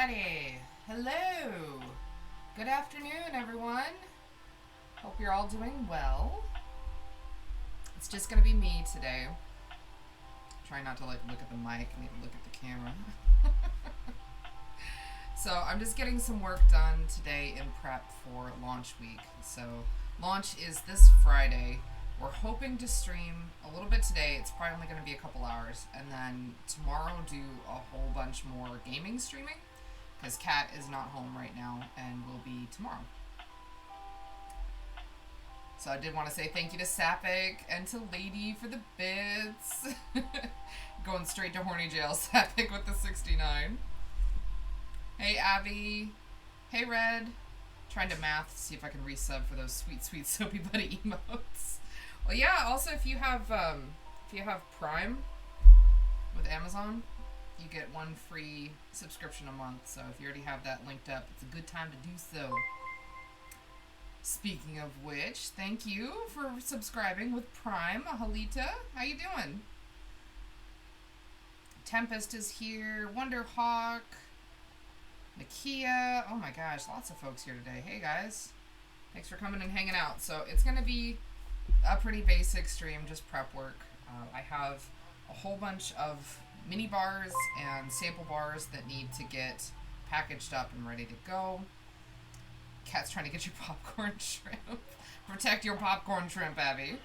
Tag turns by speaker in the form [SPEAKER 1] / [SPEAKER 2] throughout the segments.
[SPEAKER 1] Alrighty. Hello. Good afternoon, everyone. Hope you're all doing well. It's just gonna be me today. Try not to look at the mic, I need to look at the camera. So I'm just getting some work done today in prep for launch week. So launch is this Friday. We're hoping to stream a little bit today. It's probably only going to be a couple hours. And then tomorrow do a whole bunch more gaming streaming. Because Kat is not home right now and will be tomorrow. So I did want to say thank you to Sappic and to Lady for the bits. Going straight to horny jail, Sappic with the 69. Hey Abby. Hey Red. Trying to math, see if I can resub for those sweet, sweet Soapy Buddy emotes. Well, yeah. Also, if you have Prime with Amazon, you get one free subscription a month. So if you already have that linked up, it's a good time to do so. Speaking of which, thank you for subscribing with Prime, Halita. How you doing? Tempest is here. Wonderhawk. Nakia. Oh my gosh, lots of folks here today. Hey guys, thanks for coming and hanging out. So it's gonna be a pretty basic stream, just prep work. I have a whole bunch of mini bars and sample bars that need to get packaged up and ready to go. Cat's trying to get your popcorn shrimp. Protect your popcorn shrimp, Abby.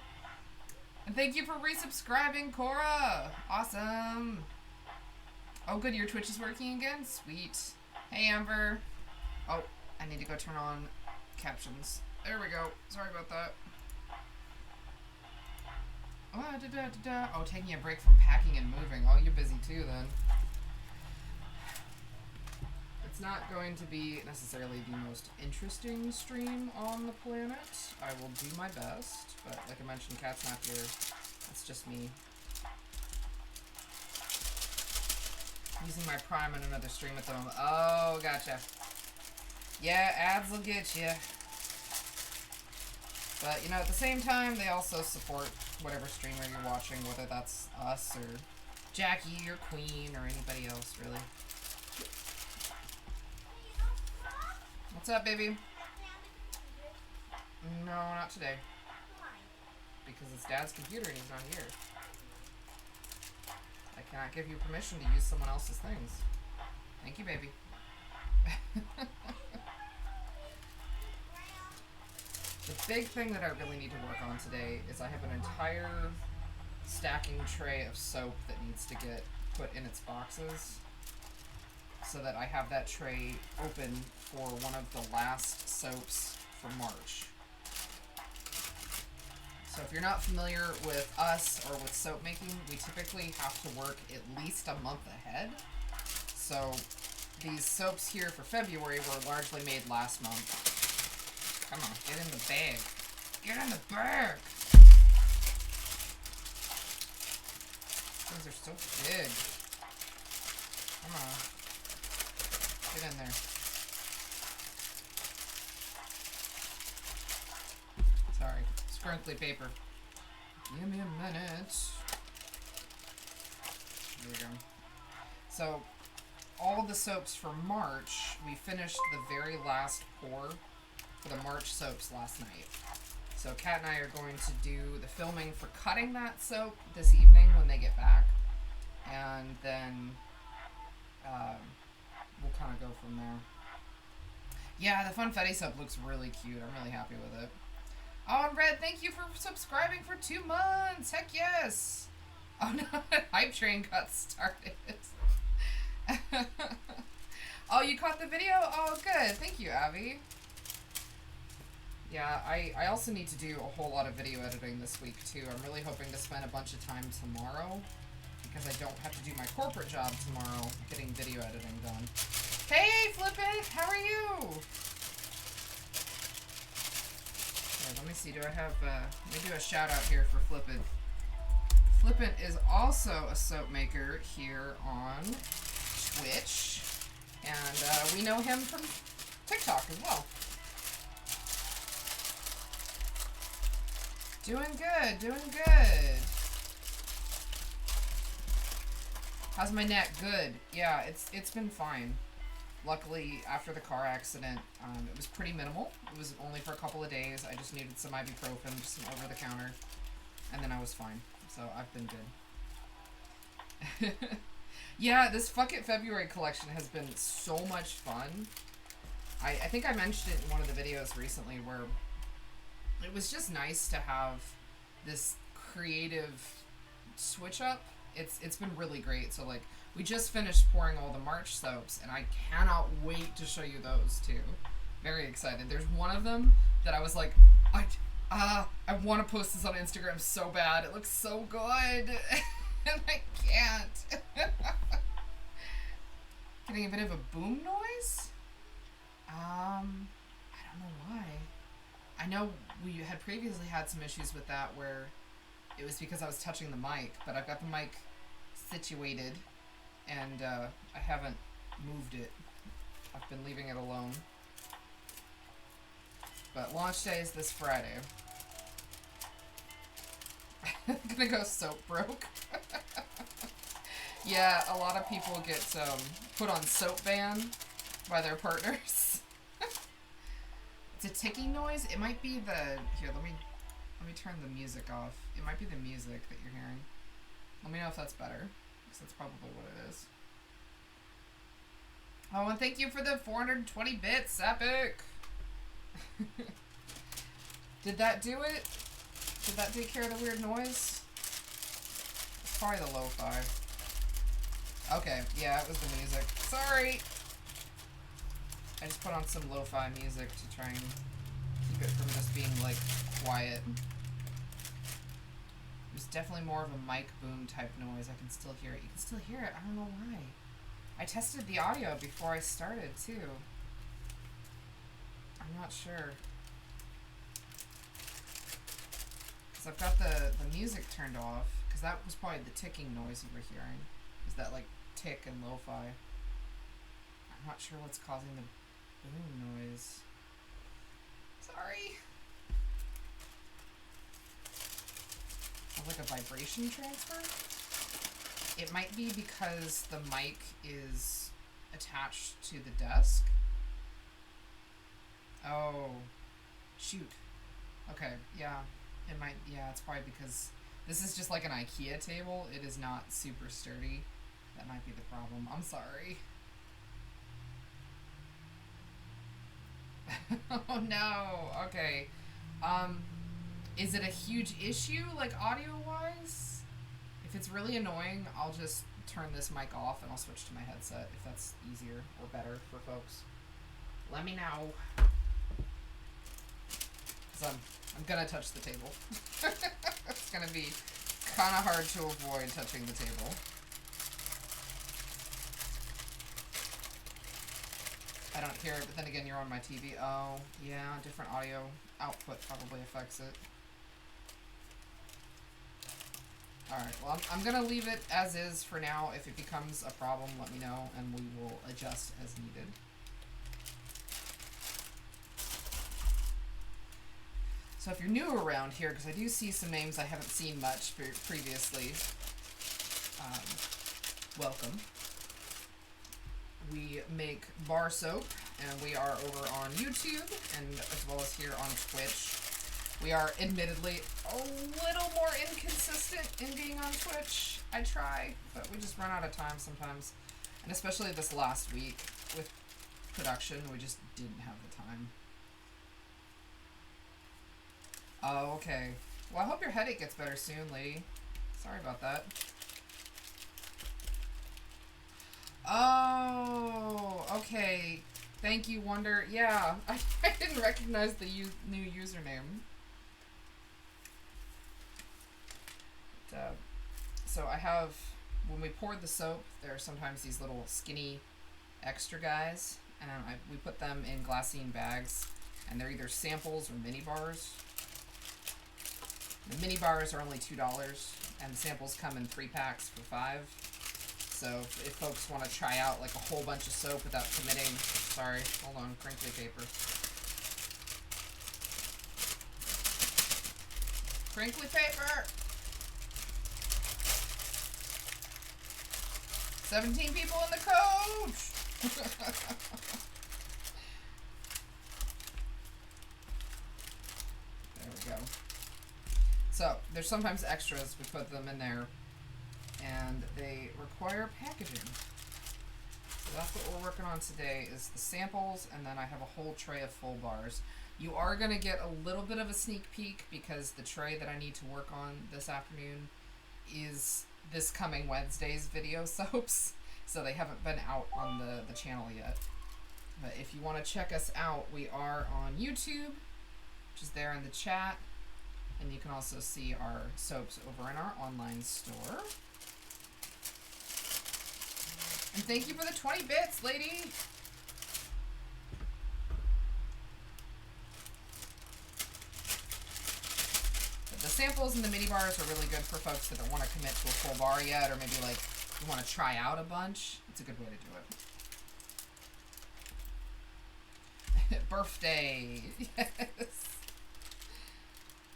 [SPEAKER 1] And thank you for resubscribing, Cora. Awesome. Oh good, your Twitch is working again? Sweet. Hey Amber. Oh, I need to go turn on captions. There we go. Sorry about that. Oh, taking a break from packing and moving. Oh, you're busy too then. It's not going to be necessarily the most interesting stream on the planet. I will do my best, but like I mentioned, Kat's not here. It's just me. Using my Prime on another stream at the moment. Oh, gotcha. Yeah, ads will get you. But, you know, at the same time, they also support whatever streamer you're watching, whether that's us or Jackie or Queen or anybody else, really. What's up, baby? No, not today. Because it's Dad's computer and he's not here. I cannot give you permission to use someone else's things. Thank you, baby. The big thing that I really need to work on today is I have an entire stacking tray of soap that needs to get put in its boxes so that I have that tray open for one of the last soaps for March. So if you're not familiar with us or with soap making, we typically have to work at least a month ahead. So these soaps here for February were largely made last month. Come on, get in the bag. Get in the bag! Things are so big. Come on. Get in there. Sorry. Scrunkly paper. Give me a minute. There we go. So, all of the soaps for March, we finished the very last pour for the March soaps last night. So Kat and I are going to do the filming for cutting that soap this evening when they get back. And then we'll kind of go from there. Yeah, the Funfetti soap looks really cute. I'm really happy with it. Oh, and Red, thank you for subscribing for 2 months. Heck yes. Oh no, Hype Train got started. Oh, you caught the video? Oh, good. Thank you, Abby. Yeah, I also need to do a whole lot of video editing this week, too. I'm really hoping to spend a bunch of time tomorrow because I don't have to do my corporate job tomorrow getting video editing done. Hey, Flippin'! How are you? Yeah, let me see. Do I have... let me do a shout-out here for Flippin'. Flippin' is also a soap maker here on Twitch. And we know him from TikTok as well. Doing good, doing good. How's my neck? Good. Yeah, it's been fine. Luckily, after the car accident, it was pretty minimal. It was only for a couple of days. I just needed some ibuprofen, just some over-the-counter, and then I was fine. So I've been good. Yeah, this Fuck It February collection has been so much fun. I think I mentioned it in one of the videos recently where it was just nice to have this creative switch up. It's been really great. So like we just finished pouring all the March soaps and I cannot wait to show you those too. Very excited. There's one of them that I was like, I want to post this on Instagram so bad. It looks so good. And I can't. Getting a bit of a boom noise? I don't know why. I know we had previously had some issues with that where it was because I was touching the mic, but I've got the mic situated and I haven't moved it. I've been leaving it alone. But launch day is this Friday. I'm gonna go soap broke. Yeah, a lot of people get put on soap ban by their partners. It's a ticking noise. It might be the here. Let me turn the music off. It might be the music that you're hearing. Let me know if that's better, because that's probably what it is. Oh, and thank you for the 420 bits, Epic. Did that do it? Did that take care of the weird noise? It's probably the lo-fi. Okay, yeah, it was the music. Sorry! I just put on some lo-fi music to try and keep it from just being, like, quiet. There's definitely more of a mic boom type noise. I can still hear it. You can still hear it. I don't know why. I tested the audio before I started, too. I'm not sure. Because I've got the music turned off. Because that was probably the ticking noise you were hearing. Is that, like, tick and lo-fi. I'm not sure what's causing the boom noise. Sorry. Sounds like a vibration transfer? It might be because the mic is attached to the desk. Oh. Shoot. Okay, yeah. It might, yeah, it's probably because this is just like an IKEA table. It is not super sturdy. That might be the problem. I'm sorry. Oh no. Okay. Is it a huge issue, like audio-wise? If it's really annoying, I'll just turn this mic off and I'll switch to my headset if that's easier or better for folks. Let me know. Because I'm gonna touch the table. It's gonna be kind of hard to avoid touching the table. I don't hear it, but then again, you're on my TV. Oh, yeah, different audio output probably affects it. Alright, well, I'm gonna leave it as is for now. If it becomes a problem, let me know, and we will adjust as needed. So if you're new around here, because I do see some names I haven't seen much previously, welcome. We make bar soap, and we are over on YouTube, and as well as here on Twitch. We are admittedly a little more inconsistent in being on Twitch. I try, but we just run out of time sometimes. And especially this last week with production, we just didn't have the time. Oh, okay. Well, I hope your headache gets better soon, lady. Sorry about that. Oh, okay. Thank you, Wonder. Yeah, I didn't recognize the new username. So I have, when we poured the soap, there are sometimes these little skinny extra guys, and we put them in glassine bags, and they're either samples or mini bars. The mini bars are only $2, and the samples come in 3 packs for $5. So if folks want to try out like a whole bunch of soap without committing, sorry, hold on, crinkly paper. Crinkly paper! 17 people in the coach! There we go. So, there's sometimes extras. We put them in there. And they require packaging. So that's what we're working on today is the samples. And then I have a whole tray of full bars. You are going to get a little bit of a sneak peek because the tray that I need to work on this afternoon is this coming Wednesday's video soaps. So they haven't been out on the channel yet. But if you want to check us out, we are on YouTube, which is there in the chat. And you can also see our soaps over in our online store. And thank you for the 20 bits, lady! But the samples and the mini bars are really good for folks that don't want to commit to a full bar yet, or maybe like you want to try out a bunch. It's a good way to do it. Birthday! Yes!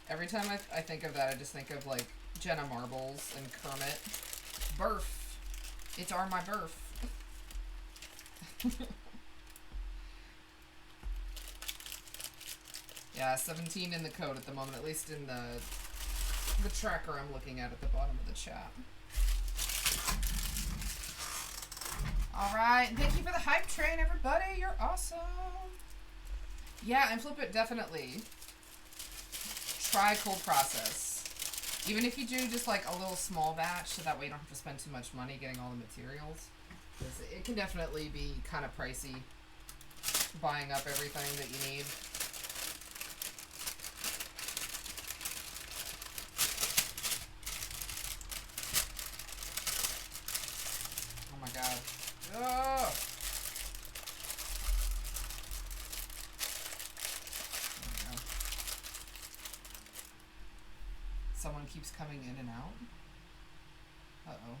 [SPEAKER 1] Every time I think of that, I just think of like Jenna Marbles and Kermit. Birth! It's our my birth. Yeah, 17 in the code at the moment, at least in the tracker I'm looking at the bottom of the chat. Alright, and thank you for the hype train, everybody. You're awesome. Yeah, and flip it, definitely. Try cold process. Even if you do just like a little small batch, so that way you don't have to spend too much money getting all the materials. Because it can definitely be kind of pricey buying up everything that you need. Oh my god. Oh! There we go. Someone keeps coming in and out. Uh-oh.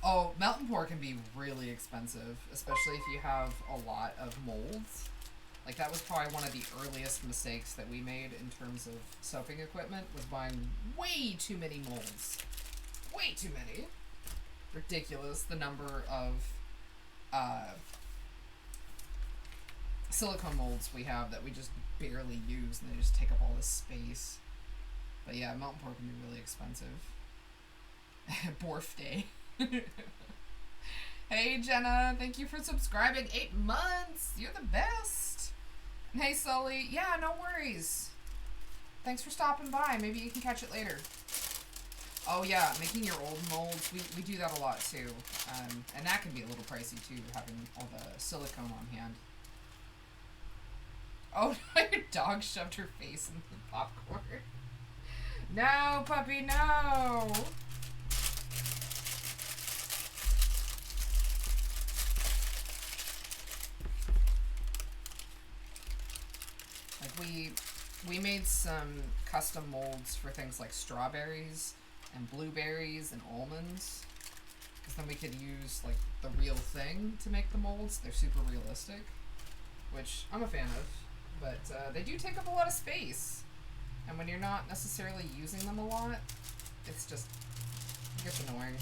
[SPEAKER 1] Oh, melt and pour can be really expensive, especially if you have a lot of molds. Like, that was probably one of the earliest mistakes that we made in terms of soaping equipment, was buying way too many molds. Way too many. Ridiculous, the number of silicone molds we have that we just barely use, and they just take up all this space. But yeah, melt and pour can be really expensive. Birthday. Hey Jenna, thank you for subscribing. 8 months. You're the best. And hey Sully, yeah, no worries. Thanks for stopping by. Maybe you can catch it later. Oh yeah, making your old molds. We do that a lot too. And that can be a little pricey too, having all the silicone on hand. Oh no, your dog shoved her face in the popcorn. No, puppy, no. Like we made some custom molds for things like strawberries and blueberries and almonds, because then we could use like the real thing to make the molds. They're super realistic, which I'm a fan of, but they do take up a lot of space, and when you're not necessarily using them a lot, it gets annoying.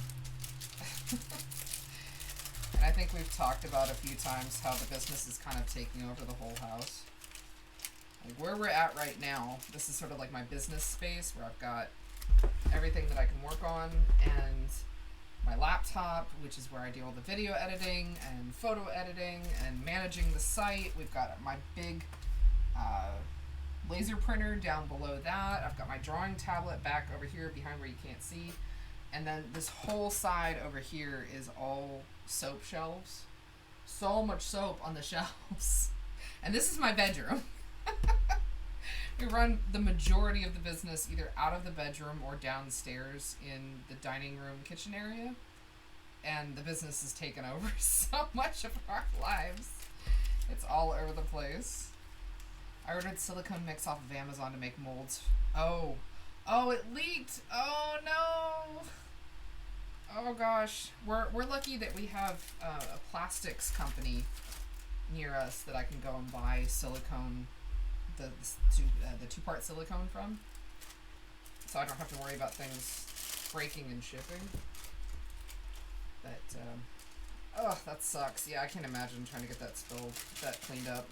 [SPEAKER 1] And I think we've talked about a few times how the business is kind of taking over the whole house. Like where we're at right now, this is sort of like my business space where I've got everything that I can work on, and my laptop, which is where I do all the video editing and photo editing and managing the site. We've got my big laser printer down below that. I've got my drawing tablet back over here behind where you can't see. And then this whole side over here is all soap shelves. So much soap on the shelves. And this is my bedroom. We run the majority of the business either out of the bedroom or downstairs in the dining room kitchen area. And the business has taken over so much of our lives. It's all over the place. I ordered silicone mix off of Amazon to make molds. Oh, it leaked. Oh no. Oh gosh. We're lucky that we have a plastics company near us that I can go and buy silicone, the two-part silicone from, so I don't have to worry about things breaking and shipping. But Oh, that sucks. Yeah, I can't imagine trying to get that cleaned up.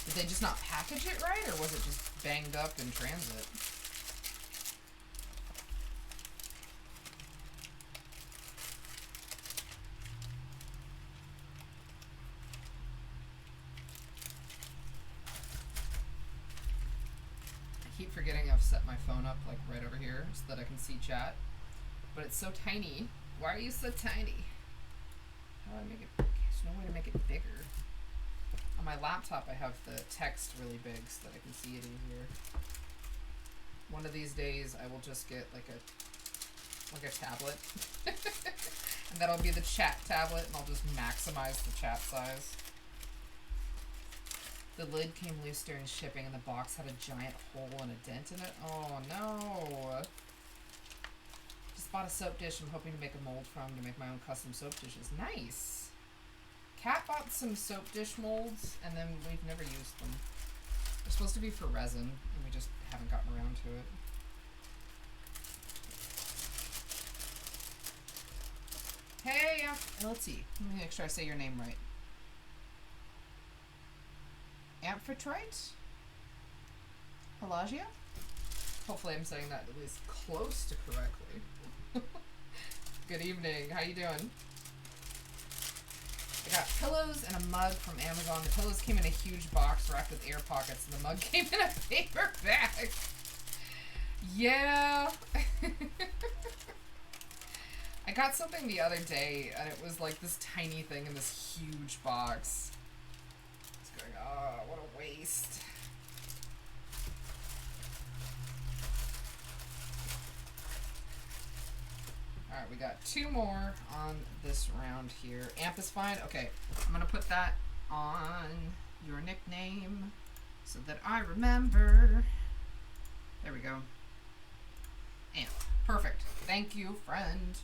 [SPEAKER 1] Did they just not package it right, or was it just banged up in transit? I keep forgetting I've set my phone up like right over here so that I can see chat. But it's so tiny. Why are you so tiny? How do I make it big? There's no way to make it bigger. On my laptop I have the text really big so that I can see it easier. One of these days I will just get like a tablet. And that'll be the chat tablet, and I'll just maximize the chat size. The lid came loose during shipping and the box had a giant hole and a dent in it. Oh no. Just bought a soap dish I'm hoping to make a mold from to make my own custom soap dishes. Nice. Kat bought some soap dish molds and then we've never used them. They're supposed to be for resin and we just haven't gotten around to it. Hey, let's see. Let me make sure I say your name right. Amphitrite? Pelagia? Hopefully I'm saying that at least close to correctly. Good evening. How you doing? I got pillows and a mug from Amazon. The pillows came in a huge box wrapped with air pockets, and the mug came in a paper bag. Yeah. I got something the other day, and it was like this tiny thing in this huge box. It's going, oh, what a waste. Alright, we got 2 more on this round here. Amp is fine? Okay, I'm gonna put that on your nickname so that I remember. There we go. Amp. Perfect. Thank you, friend.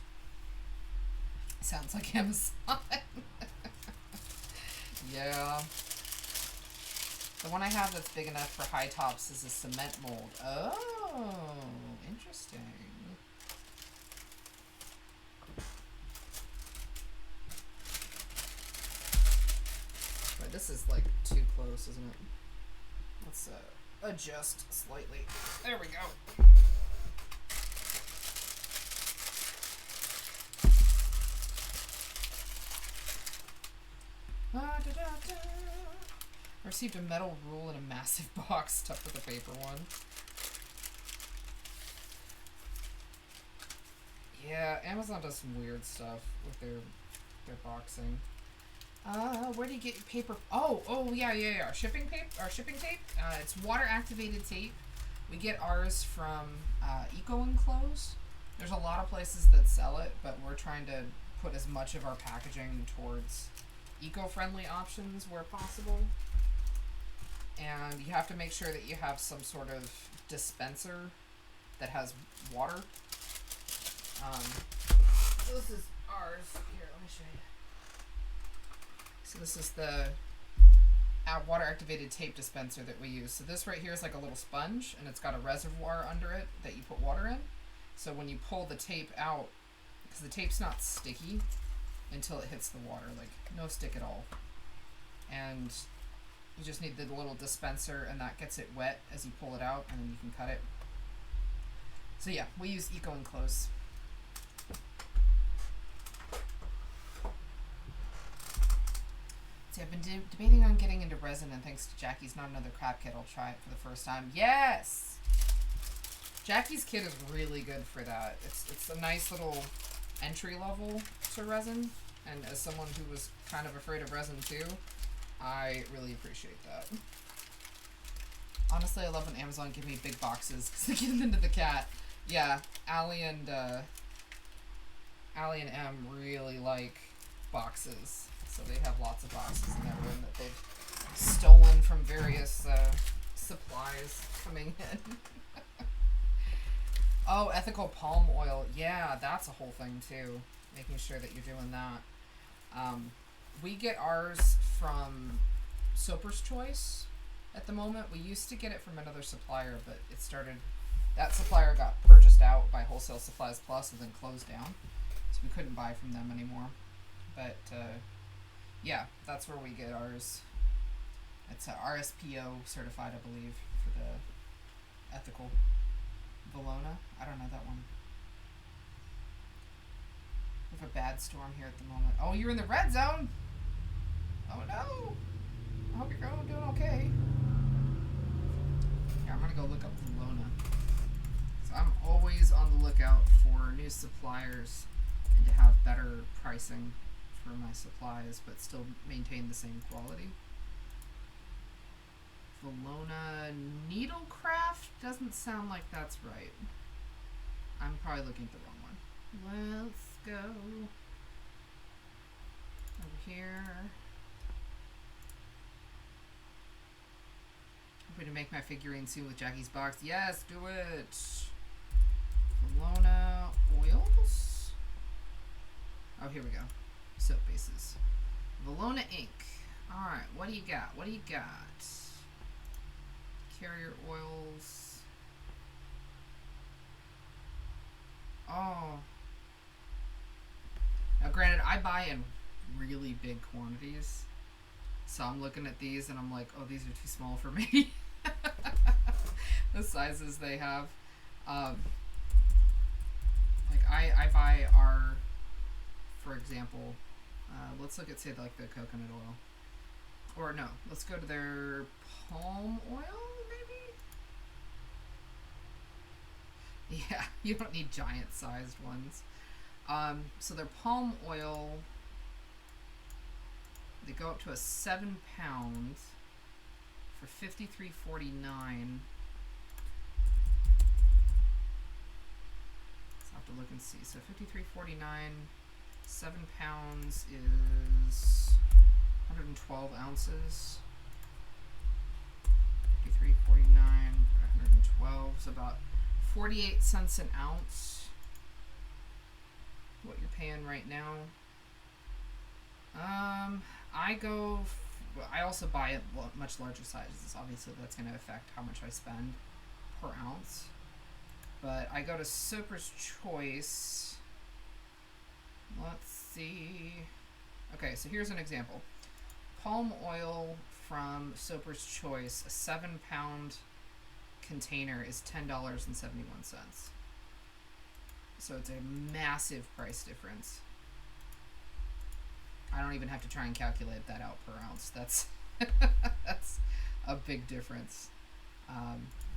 [SPEAKER 1] Sounds like Amazon. Yeah. The one I have that's big enough for high tops is a cement mold. Oh, interesting. But this is like too close, isn't it? Let's adjust slightly. There we go. I received a metal rule in a massive box stuffed with a paper one. Yeah, Amazon does some weird stuff with their boxing. Where do you get your paper? Oh yeah. Shipping tape. It's water activated tape. We get ours from Eco Enclose. There's a lot of places that sell it, but we're trying to put as much of our packaging towards eco-friendly options where possible. And you have to make sure that you have some sort of dispenser that has water. This is ours. Here, let me show you. So this is the water activated tape dispenser that we use. So this right here is like a little sponge, and it's got a reservoir under it that you put water in. So when you pull the tape out, because the tape's not sticky until it hits the water, like no stick at all. And you just need the little dispenser, and that gets it wet as you pull it out, and then you can cut it. So yeah, we use Eco Enclose. See, I've been debating on getting into resin, and thanks to Jackie's Not Another Crap Kit, I'll try it for the first time. Yes! Jackie's kit is really good for that. It's a nice little entry level to resin, and as someone who was kind of afraid of resin too, I really appreciate that. Honestly, I love when Amazon give me big boxes because they get them into the cat. Yeah, Allie and Em really like boxes, so they have lots of boxes in their room that they've stolen from various supplies coming in. Oh, ethical palm oil. Yeah, that's a whole thing too. Making sure that you're doing that. We get ours from Soaper's Choice at the moment. We used to get it from another supplier, but it started That supplier got purchased out by Wholesale Supplies Plus and then closed down, so we couldn't buy from them anymore. But yeah, that's where we get ours. It's a RSPO certified, I believe, for the ethical Valona. I don't know that one. We have a bad storm here at the moment. Oh, you're in the red zone? Oh no! I hope you're doing okay. Yeah, I'm gonna go look up Valona. So I'm always on the lookout for new suppliers and to have better pricing for my supplies, but still maintain the same quality. Valona Needlecraft doesn't sound like that's right. I'm probably looking at the wrong one. Let's go over here. I'm going to make my figurine soon with Jackie's box. Yes, do it. Valona oils. Oh, here we go. Soap bases. Valona ink. Alright, what do you got? What do you got? Carrier oils. Oh. Now, granted, I buy in really big quantities. So I'm looking at these and I'm like, oh, these are too small for me. The sizes they have. Like, I buy our, for example, let's look at, say, like the coconut oil. Or no, let's go to their palm oil, maybe? Yeah, you don't need giant sized ones. So their palm oil, they go up to a 7 pound for $53.49. Let's have to look and see. So $53.49, 7 pounds is 112 ounces. 53.49 for 112, so about 48 cents an ounce. What you're paying right now. I also buy it much larger sizes. Obviously, that's going to affect how much I spend per ounce. But I go to Soper's Choice. Let's see. Okay, so here's an example. Palm oil from Soper's Choice, a 7 pound container is $10.71. So it's a massive price difference. I don't even have to try and calculate that out per ounce. That's that's a big difference.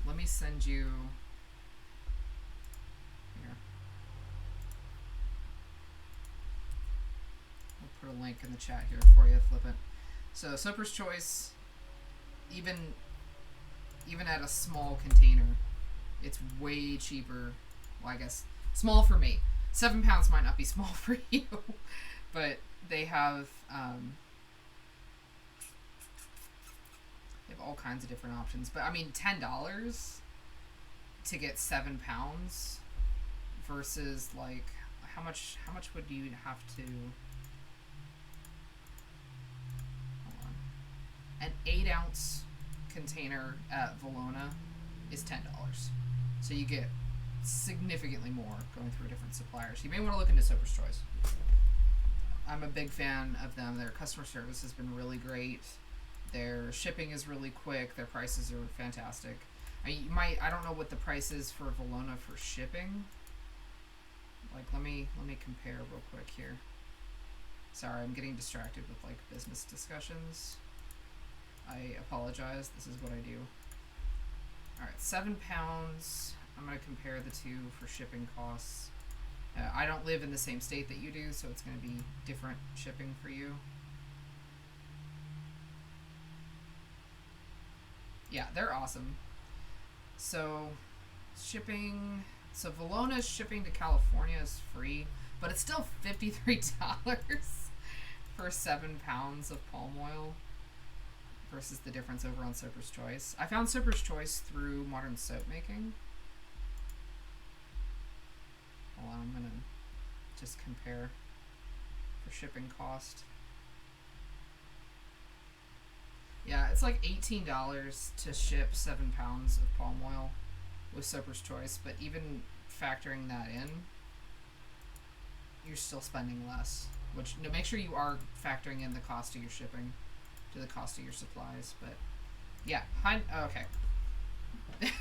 [SPEAKER 1] Let me send you here. I'll put a link in the chat here for you. Flip it. So Soper's Choice, even at a small container, it's way cheaper. Well, I guess small for me. 7 pounds might not be small for you, but they have all kinds of different options. But I mean, $10 to get 7 pounds versus like how much would you have to? Hold on. An 8 ounce container at Valona is $10. So you get significantly more going through different suppliers. You may want to look into Soper's Choice. I'm a big fan of them. Their customer service has been really great. Their shipping is really quick. Their prices are fantastic. I don't know what the price is for Valona for shipping. Like, let me compare real quick here. Sorry, I'm getting distracted with like business discussions. I apologize. This is what I do. All right, 7 pounds. I'm going to compare the two for shipping costs. I don't live in the same state that you do, so it's going to be different shipping for you. Yeah, they're awesome. So, shipping... So, Valona's shipping to California is free, but it's still $53 for 7 pounds of palm oil versus the difference over on Soper's Choice. I found Soper's Choice through Modern Soap Making. Hold on, I'm going to just compare for shipping cost. Yeah, it's like $18 to ship 7 pounds of palm oil. with Soper's Choice, but even factoring that in, you're still spending less. Which, no, make sure you are factoring in the cost of your shipping to the cost of your supplies. But yeah, okay.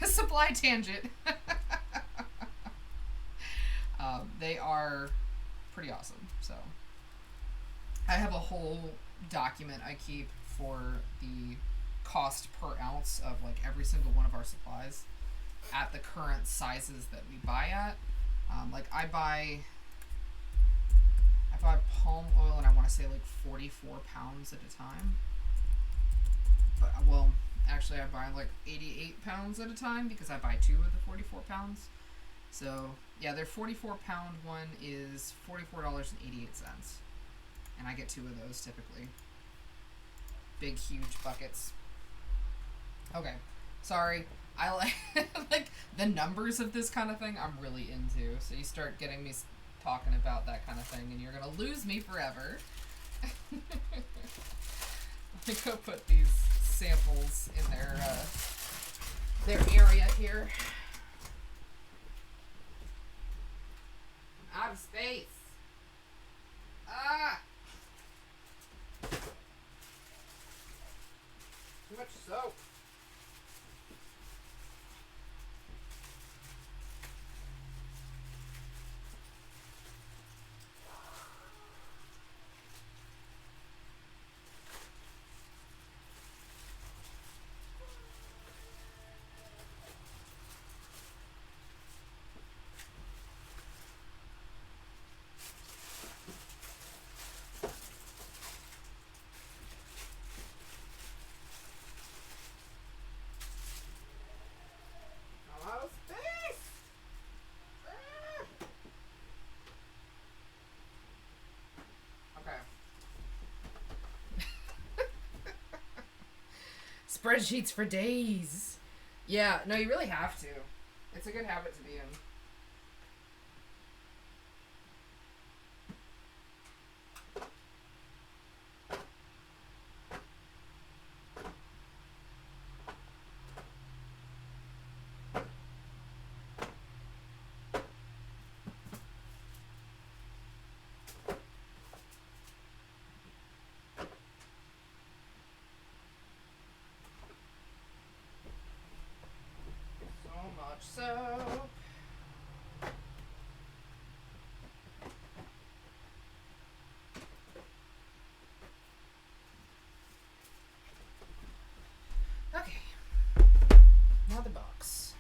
[SPEAKER 1] Supply tangent. They are pretty awesome. So I have a whole document I keep for the cost per ounce of like every single one of our supplies at the current sizes that we buy at. Like I buy palm oil, and I want to say like 44 pounds at a time. But well, actually I buy like 88 pounds at a time because I buy 2 of the 44 pounds. So yeah, their 44 pound one is $44.88, and I get 2 of those typically. Big huge buckets. Okay, sorry. I like like the numbers of this kind of thing. I'm really into. So you start getting me talking about that kind of thing, and you're gonna lose me forever. Let me go put these samples in their area here. Out of space. Ah. Too much soap. Spreadsheets for days. Yeah, no, you really have to. It's a good habit to be in. So okay, now the box.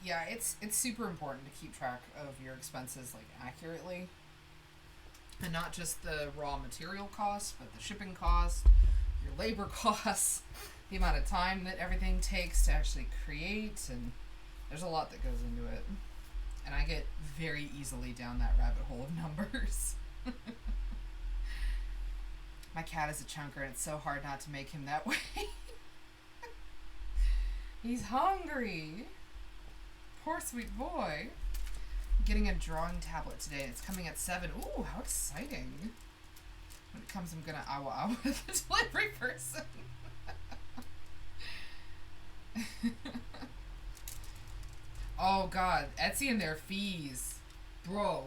[SPEAKER 1] Yeah, it's super important to keep track of your expenses like accurately. And not just the raw material costs, but the shipping cost, your labor costs, the amount of time that everything takes to actually create, and there's a lot that goes into it. And I get very easily down that rabbit hole of numbers. My cat is a chunker, and it's so hard not to make him that way. He's hungry. Poor sweet boy. Getting a drawing tablet today. It's coming at 7. Ooh, how exciting. When it comes, I'm gonna awa with the delivery person. Oh god, Etsy and their fees. Bro,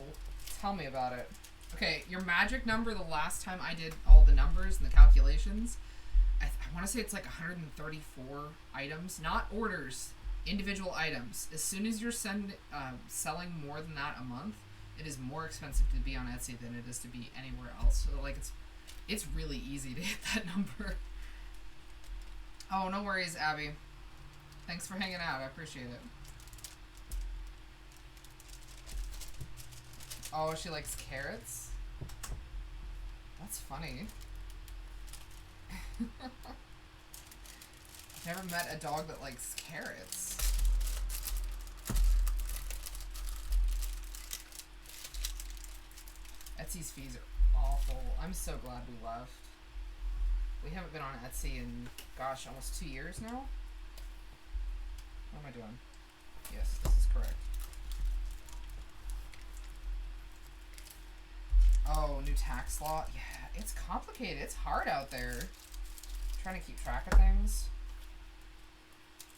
[SPEAKER 1] tell me about it. Okay, your magic number the last time I did all the numbers and the calculations, I want to say it's like 134 items, not orders. Individual items. As soon as you're selling more than that a month, it is more expensive to be on Etsy than it is to be anywhere else. So like it's really easy to hit that number. Oh, no worries, Abby. Thanks for hanging out. I appreciate it. Oh, she likes carrots? That's funny. I've never met a dog that likes carrots. Etsy's fees are awful. I'm so glad we left. We haven't been on Etsy in, gosh, almost 2 years now? What am I doing? Yes, this is correct. Oh, new tax law? Yeah, it's complicated. It's hard out there. trying to keep track of things.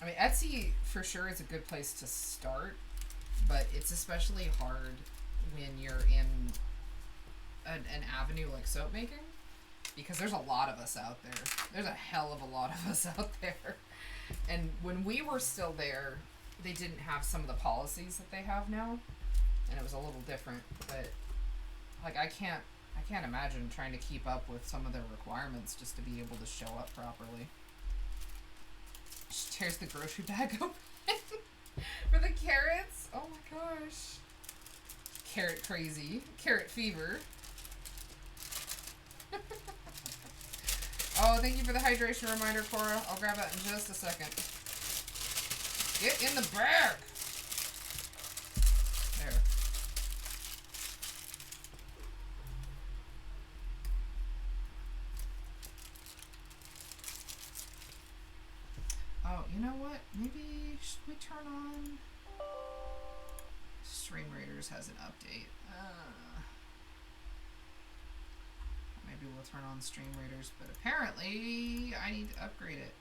[SPEAKER 1] I mean, Etsy for sure is a good place to start, but it's especially hard when you're in an avenue like soap making, because there's a lot of us out there. There's a hell of a lot of us out there. And when we were still there, they didn't have some of the policies that they have now, and it was a little different. But like, I can't imagine trying to keep up with some of their requirements just to be able to show up properly. She tears the grocery bag open for the carrots. Oh my gosh. Carrot crazy. Carrot fever. Oh, thank you for the hydration reminder, Cora. I'll grab that in just a second. Get in the bag! There. Oh, you know what? Maybe should we turn on... Stream Raiders has an update. Maybe we'll turn on Stream Raiders, but apparently I need to upgrade it.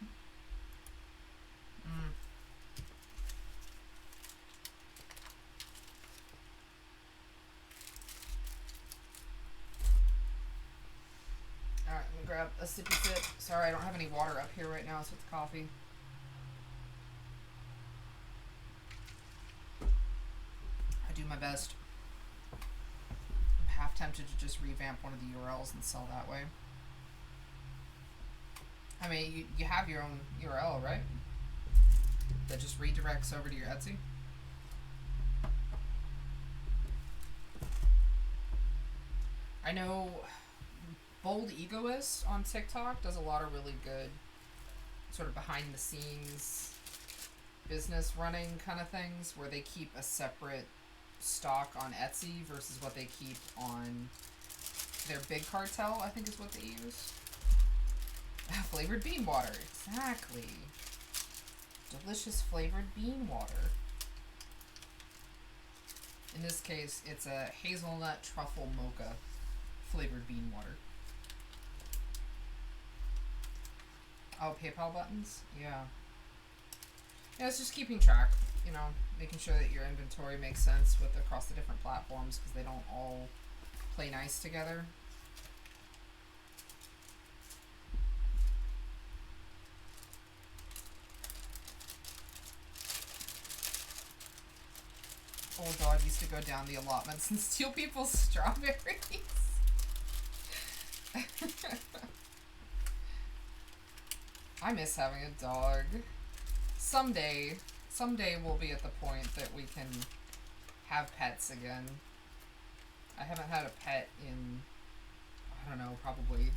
[SPEAKER 1] Alright, I'm gonna grab a sippy sip. Sorry, I don't have any water up here right now, so it's coffee. I do my best. I'm half tempted to just revamp one of the URLs and sell that way. I mean, you have your own URL, right? That just redirects over to your Etsy. I know Bold Egoist on TikTok does a lot of really good sort of behind the scenes business running kind of things, where they keep a separate stock on Etsy versus what they keep on their big cartel, I think is what they use. Flavored bean water, exactly. Delicious flavored bean water. In this case, it's a hazelnut truffle mocha flavored bean water. Oh, PayPal buttons? Yeah. Yeah, it's just keeping track, you know, making sure that your inventory makes sense with across the different platforms, because they don't all play nice together. Old dog used to go down the allotments and steal people's strawberries. I miss having a dog. Someday we'll be at the point that we can have pets again. I haven't had a pet in, I don't know, probably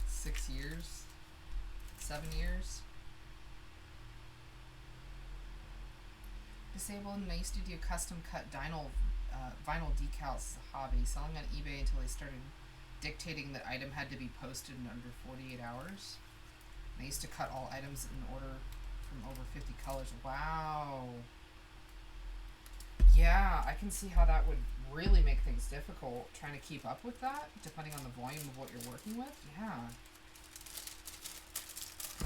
[SPEAKER 1] 6 years, 7 years. Disabled, and I used to do custom cut vinyl decals as a hobby, selling on eBay until they started dictating that item had to be posted in under 48 hours. And I used to cut all items in order from over 50 colors. Wow. Yeah, I can see how that would really make things difficult, trying to keep up with that, depending on the volume of what you're working with. Yeah.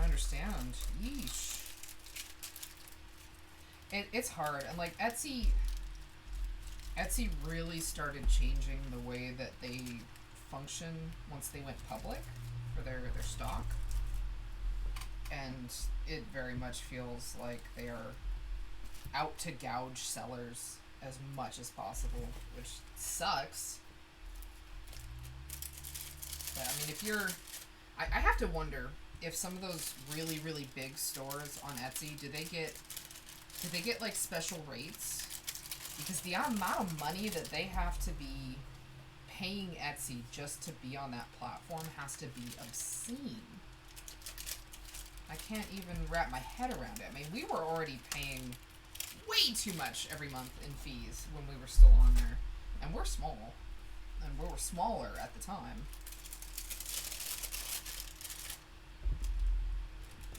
[SPEAKER 1] I understand. Yeesh. It's hard, and like Etsy really started changing the way that they function once they went public for their stock, and it very much feels like they are out to gouge sellers as much as possible, which sucks. But I mean, if you're, I have to wonder if some of those really, really big stores on Etsy, do they get like special rates? Because the amount of money that they have to be paying Etsy just to be on that platform has to be obscene. I can't even wrap my head around it. I mean, we were already paying way too much every month in fees when we were still on there. And we're small. And we were smaller at the time.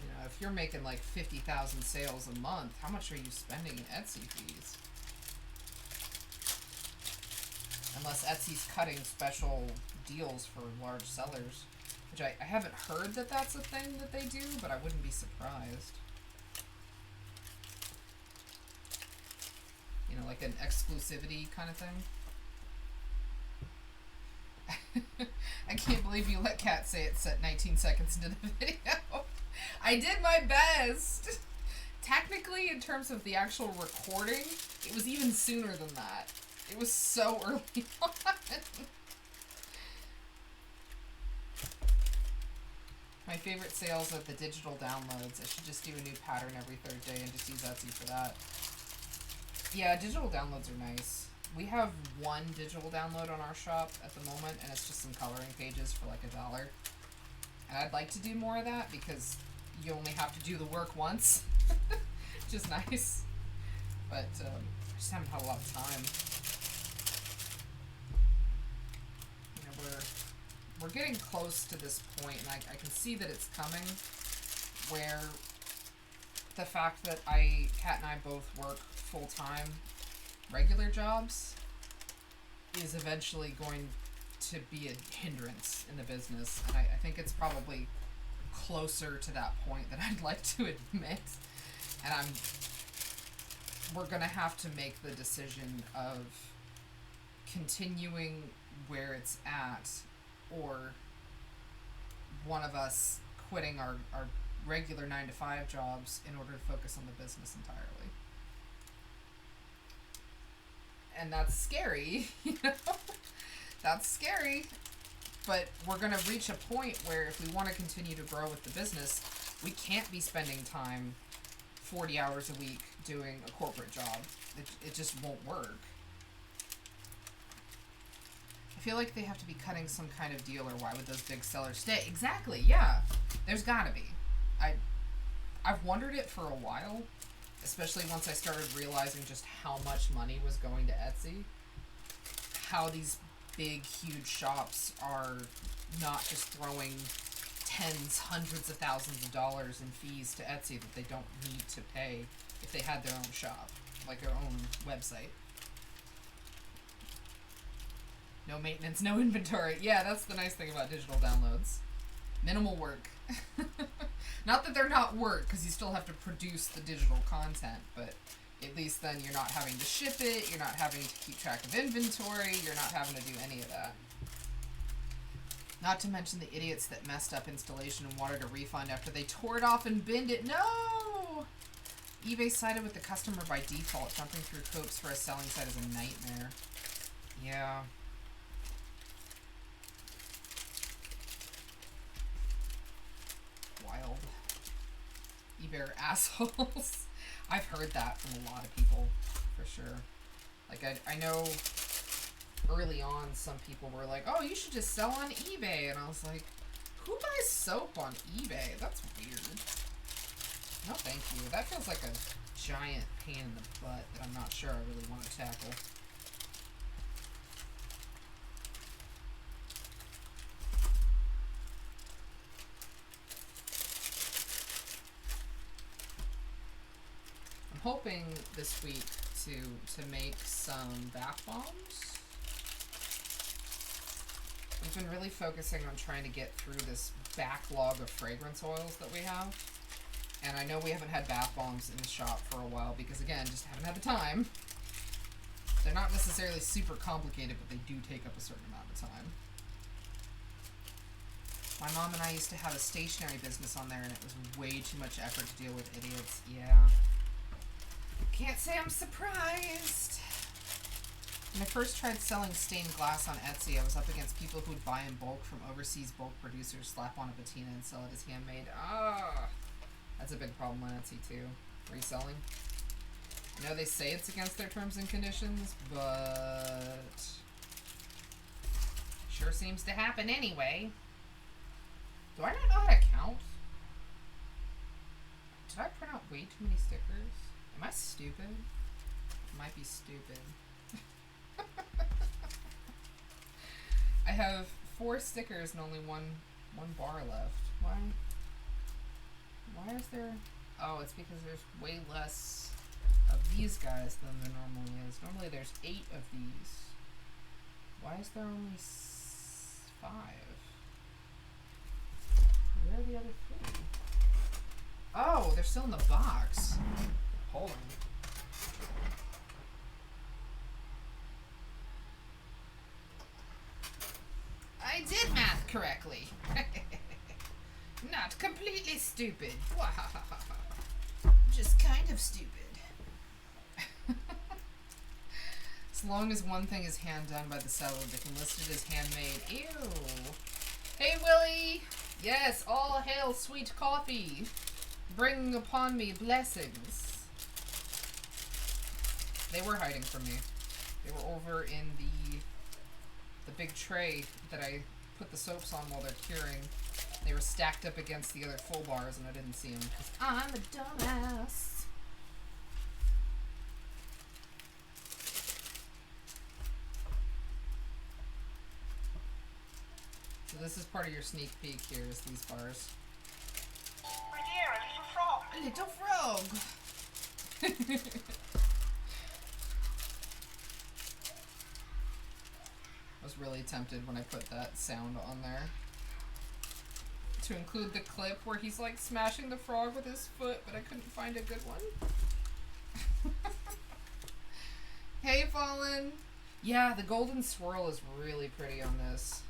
[SPEAKER 1] You know, if you're making like 50,000 sales a month, how much are you spending in Etsy fees? Unless Etsy's cutting special deals for large sellers. which I haven't heard that that's a thing that they do, but I wouldn't be surprised. You know, like an exclusivity kind of thing. I can't believe you let Kat say it set 19 seconds into the video. I did my best. Technically, in terms of the actual recording, it was even sooner than that. It was so early on. My favorite sales are the digital downloads. I should just do a new pattern every third day and just use Etsy for that. Yeah, digital downloads are nice. We have one digital download on our shop at the moment, and it's just some coloring pages for like $1. And I'd like to do more of that because you only have to do the work once, which is nice. But I just haven't had a lot of time. You know, we're getting close to this point, and I can see that it's coming, where the fact that Kat and I both work full-time regular jobs is eventually going to be a hindrance in the business, and I think it's probably closer to that point than I'd like to admit, and we're gonna have to make the decision of continuing where it's at, or one of us quitting our regular 9-to-5 jobs in order to focus on the business entirely. And that's scary, you know? That's scary. But we're going to reach a point where if we want to continue to grow with the business, we can't be spending time 40 hours a week doing a corporate job. It just won't work. I feel like they have to be cutting some kind of deal, or why would those big sellers stay? Exactly, yeah. There's gotta be. I've wondered it for a while, especially once I started realizing just how much money was going to Etsy. How these big, huge shops are not just throwing tens, hundreds of thousands of dollars in fees to Etsy that they don't need to pay if they had their own shop, like their own website. No maintenance, no inventory. Yeah, that's the nice thing about digital downloads. Minimal work. Not that they're not work, because you still have to produce the digital content, but at least then you're not having to ship it, you're not having to keep track of inventory, you're not having to do any of that. Not to mention the idiots that messed up installation and wanted a refund after they tore it off and binned it. No! eBay sided with the customer by default. Jumping through hoops for a selling site is a nightmare. Yeah. Wild. eBay are assholes. I've heard that from a lot of people, for sure. Like, I know early on some people were like, oh, you should just sell on eBay. And I was like, who buys soap on eBay? That's weird. No, thank you. That feels like a giant pain in the butt that I'm not sure I really want to tackle. I'm hoping this week to make some bath bombs. We've been really focusing on trying to get through this backlog of fragrance oils that we have. And I know we haven't had bath bombs in the shop for a while because, again, just haven't had the time. They're not necessarily super complicated, but they do take up a certain amount of time. My mom and I used to have a stationery business on there, and it was way too much effort to deal with idiots. Yeah. Can't say I'm surprised. When I first tried selling stained glass on Etsy, I was up against people who would buy in bulk from overseas bulk producers, slap on a patina, and sell it as handmade. Ah, that's a big problem on Etsy too. Reselling. I know they say it's against their terms and conditions, but sure seems to happen anyway. Do I not know how to count? Did I print out way too many stickers? Am I stupid? I might be stupid. I have 4 stickers and only one bar left. Why is there... Oh, it's because there's way less of these guys than there normally is. Normally there's 8 of these. Why is there only 5? Where are the other 3? Oh, they're still in the box. Hold on. I did math correctly. Not completely stupid. Just kind of stupid. As long as one thing is hand done by the seller, they can list it as handmade. Ew. Hey, Willie. Yes, all hail sweet coffee. Bring upon me blessings. They were hiding from me. They were over in the big tray that I put the soaps on while they're curing. They were stacked up against the other full bars, and I didn't see them because I'm a dumbass. So this is part of your sneak peek here, is these bars.
[SPEAKER 2] My dear, a little frog.
[SPEAKER 1] A little frog! I was really tempted when I put that sound on there to include the clip where he's like smashing the frog with his foot, but I couldn't find a good one. Hey, Fallen! Yeah, the golden swirl is really pretty on this.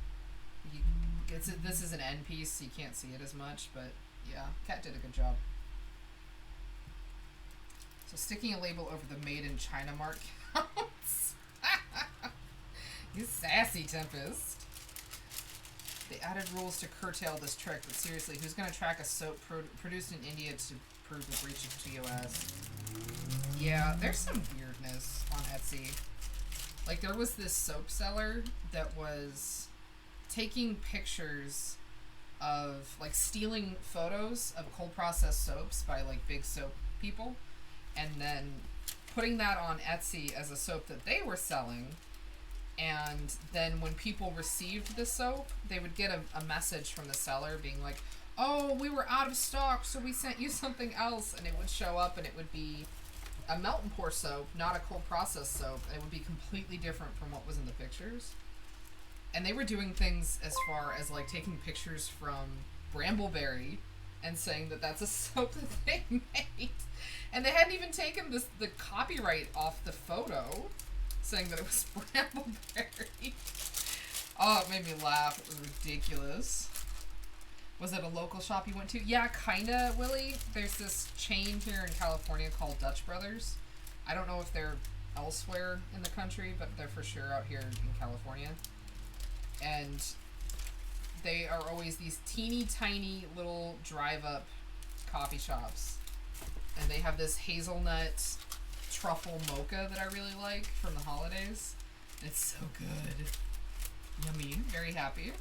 [SPEAKER 1] This is an end piece, so you can't see it as much, but yeah, Kat did a good job. So sticking a label over the Made in China mark counts. You sassy Tempest. They added rules to curtail this trick, but seriously, who's going to track a soap produced in India to prove the breach of TOS? Yeah, there's some weirdness on Etsy. Like, there was this soap seller that was taking pictures of, like, stealing photos of cold processed soaps by, like, big soap people, and then putting that on Etsy as a soap that they were selling. And then when people received the soap, they would get a message from the seller being like, oh, we were out of stock, so we sent you something else. And it would show up, and it would be a melt and pour soap, not a cold process soap. And it would be completely different from what was in the pictures. And they were doing things as far as, like, taking pictures from Brambleberry and saying that that's a soap that they made. And they hadn't even taken the copyright off the photo, saying that it was Brambleberry. Oh, it made me laugh. It was ridiculous. Was it a local shop you went to? Yeah, kinda, Willie. There's this chain here in California called Dutch Brothers. I don't know if they're elsewhere in the country, but they're for sure out here in California. And they are always these teeny tiny little drive-up coffee shops. And they have this hazelnut truffle mocha that I really like from the holidays. It's so good. Yummy. Very happy.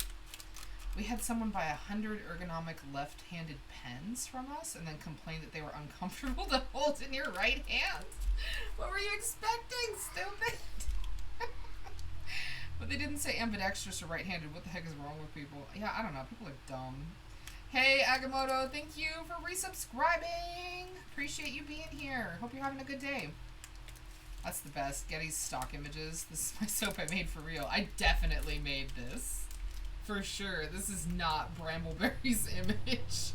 [SPEAKER 1] We had someone buy 100 ergonomic left-handed pens from us and then complain that they were uncomfortable to hold in your right hand. What were you expecting, stupid? But they didn't say ambidextrous or right-handed. What the heck is wrong with people? Yeah, I don't know. People are dumb. Hey, Agamotto, thank you for resubscribing. Appreciate you being here. Hope you're having a good day. That's the best. Getty's stock images. This is my soap I made for real. I definitely made this. For sure. This is not Brambleberry's image.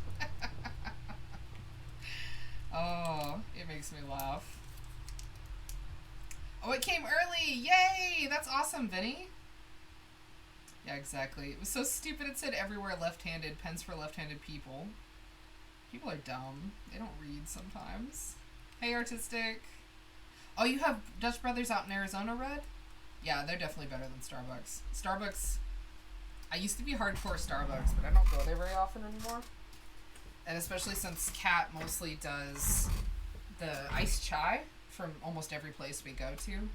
[SPEAKER 1] Oh, it makes me laugh. Oh, it came early! Yay! That's awesome, Vinny. Yeah, exactly. It was so stupid it said everywhere left-handed, pens for left-handed people. People are dumb. They don't read sometimes. Hey, Artistic. Oh, you have Dutch Brothers out in Arizona, Red? Yeah, they're definitely better than Starbucks. Starbucks, I used to be hardcore Starbucks, but I don't go there very often anymore. And especially since Kat mostly does the iced chai from almost every place we go to.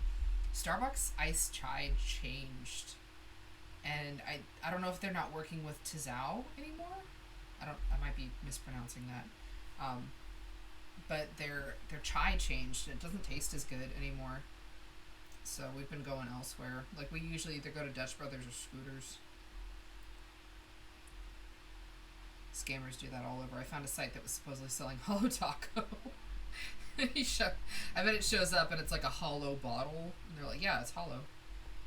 [SPEAKER 1] Starbucks iced chai changed. And I don't know if they're not working with Tizao anymore. I might be mispronouncing that. But their chai changed. It doesn't taste as good anymore. So we've been going elsewhere. Like, we usually either go to Dutch Brothers or Scooters. Scammers do that all over. I found a site that was supposedly selling Hollow Taco. I bet it shows up and it's like a hollow bottle. And they're like, yeah, it's hollow.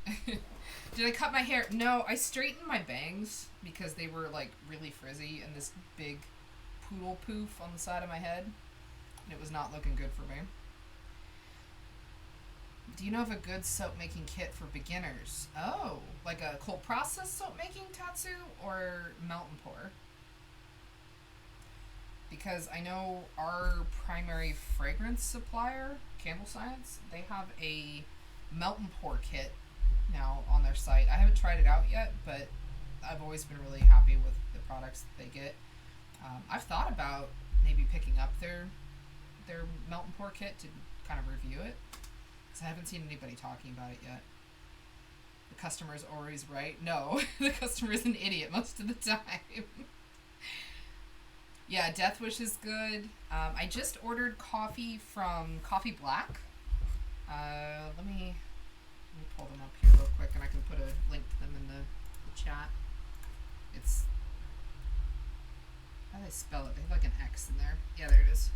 [SPEAKER 1] Did I cut my hair? No, I straightened my bangs because they were like really frizzy and this big poodle poof on the side of my head. And it was not looking good for me. Do you know of a good soap making kit for beginners? Oh, like a cold process soap making, Tatsu, or melt and pour? Because I know our primary fragrance supplier, Candle Science, they have a melt and pour kit now on their site. I haven't tried it out yet, but I've always been really happy with the products that they get. I've thought about maybe picking up their melt and pour kit to kind of review it, because I haven't seen anybody talking about it yet. The customer's always right. No, the customer's an idiot most of the time. Yeah, Death Wish is good. I just ordered coffee from Coffee Black. Let me pull them up here real quick, and I can put a link to them in the chat. It's... How do they spell it? They have like an X in there. Yeah, there it is.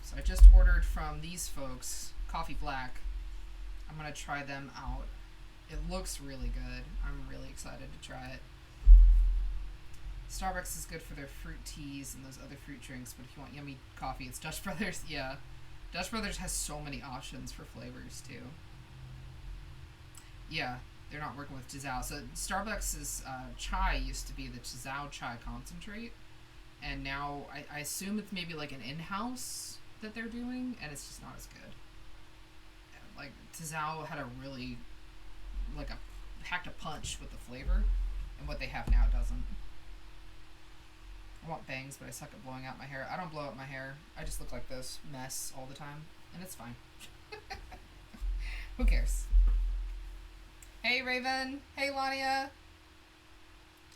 [SPEAKER 1] So I just ordered from these folks, Coffee Black. I'm going to try them out. It looks really good. I'm really excited to try it. Starbucks is good for their fruit teas and those other fruit drinks, but if you want yummy coffee, it's Dutch Brothers. Yeah. Dutch Brothers has so many options for flavors, too. Yeah, they're not working with Chizao. So Starbucks' chai used to be the Chizao chai concentrate, and now I assume it's maybe like an in-house that they're doing, and it's just not as good. Like, Chizao had a really, like, packed a punch with the flavor, and what they have now doesn't. I want bangs, but I suck at blowing out my hair. I don't blow out my hair. I just look like this mess all the time, and it's fine. Who cares? Hey, Raven. Hey, Lania.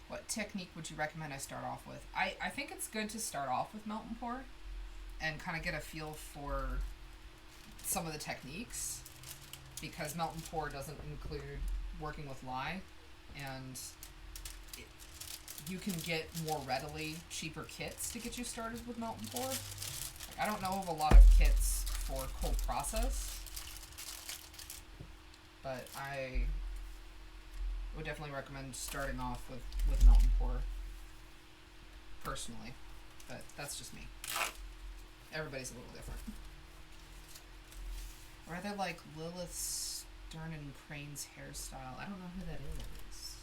[SPEAKER 1] What technique would you recommend I start off with? I think it's good to start off with melt and pour and kind of get a feel for some of the techniques, because melt and pour doesn't include working with lye, and you can get more readily cheaper kits to get you started with melt and pour. Like, I don't know of a lot of kits for cold process, but I would definitely recommend starting off with melt and pour personally, but that's just me. Everybody's a little different. Or are they like Lilith Stern and Crane's hairstyle? I don't know who that is.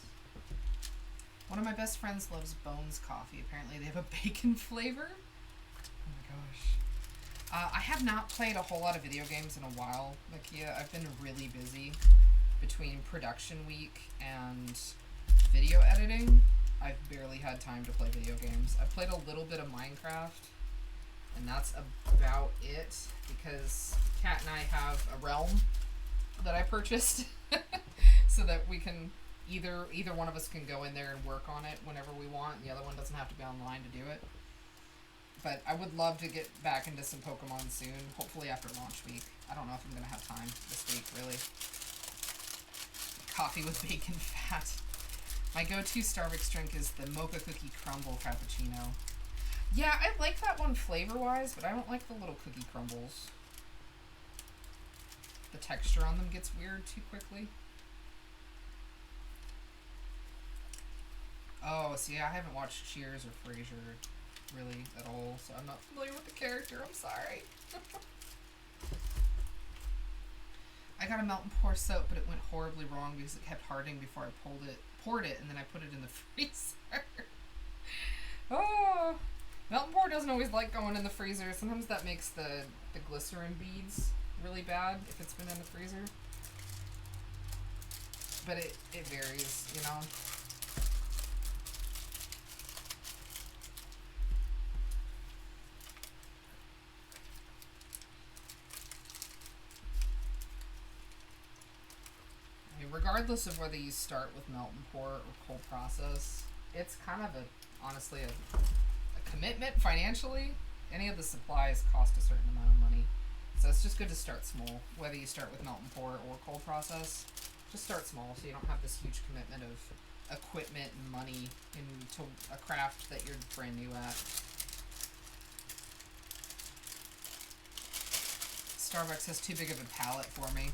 [SPEAKER 1] One of my best friends loves Bones coffee. Apparently they have a bacon flavor. Oh my gosh. I have not played a whole lot of video games in a while, Nakia. I've been really busy between production week and video editing. I've barely had time to play video games. I've played a little bit of Minecraft, and that's about it, because Kat and I have a realm that I purchased so that we can either one of us can go in there and work on it whenever we want, and the other one doesn't have to be online to do it. But I would love to get back into some Pokemon soon, hopefully after launch week. I don't know if I'm going to have time this week, really. Coffee with bacon fat. My go-to Starbucks drink is the Mocha Cookie Crumble Frappuccino. Yeah, I like that one flavor-wise, but I don't like the little cookie crumbles. The texture on them gets weird too quickly. Oh, see, I haven't watched Cheers or Frasier really at all, so I'm not familiar with the character. I'm sorry. I got a melt and pour soap, but it went horribly wrong because it kept hardening before I poured it, and then I put it in the freezer. Oh, melt and pour doesn't always like going in the freezer. Sometimes that makes the glycerin beads really bad if it's been in the freezer. But it varies, you know. Regardless of whether you start with melt and pour or cold process, it's kind of honestly a commitment financially. Any of the supplies cost a certain amount of money, so it's just good to start small. Whether you start with melt and pour or cold process, just start small so you don't have this huge commitment of equipment and money into a craft that you're brand new at. Starbucks has too big of a palette for me.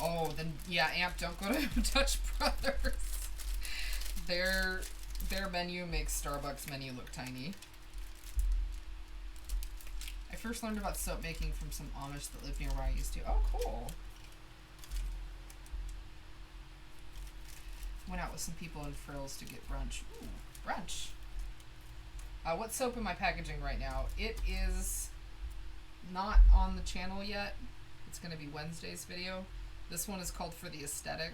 [SPEAKER 1] Oh, then yeah, Amp, don't go to Dutch Brothers. Their menu makes Starbucks menu look tiny. I first learned about soap making from some Amish that lived near where I used to. Oh, cool. Went out with some people in Frills to get brunch. Ooh, brunch. What soap am I packaging right now? It is not on the channel yet. It's going to be Wednesday's video. This one is called For the Aesthetic.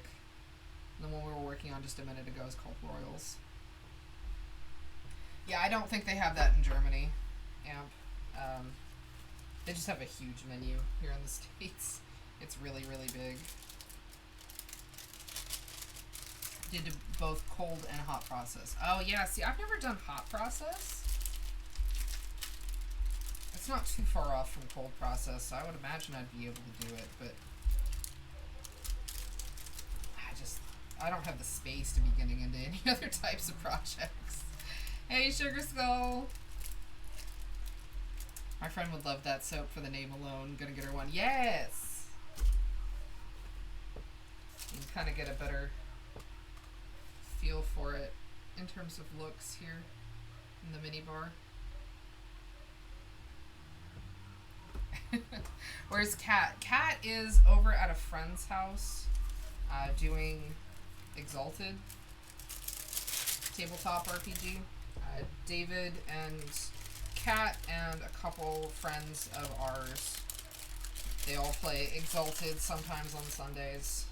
[SPEAKER 1] And the one we were working on just a minute ago is called Royals. Yeah, I don't think they have that in Germany, Amp. They just have a huge menu here in the States. It's really, really big. Did both cold and hot process. Oh yeah, see, I've never done hot process. It's not too far off from cold process, so I would imagine I'd be able to do it, but I don't have the space to be getting into any other types of projects. Hey, Sugar Skull! My friend would love that soap for the name alone. Gonna get her one. Yes! You can kind of get a better feel for it in terms of looks here in the mini bar. Where's Kat? Kat is over at a friend's house doing Exalted tabletop RPG. David and Kat and a couple friends of ours, they all play Exalted sometimes on Sundays,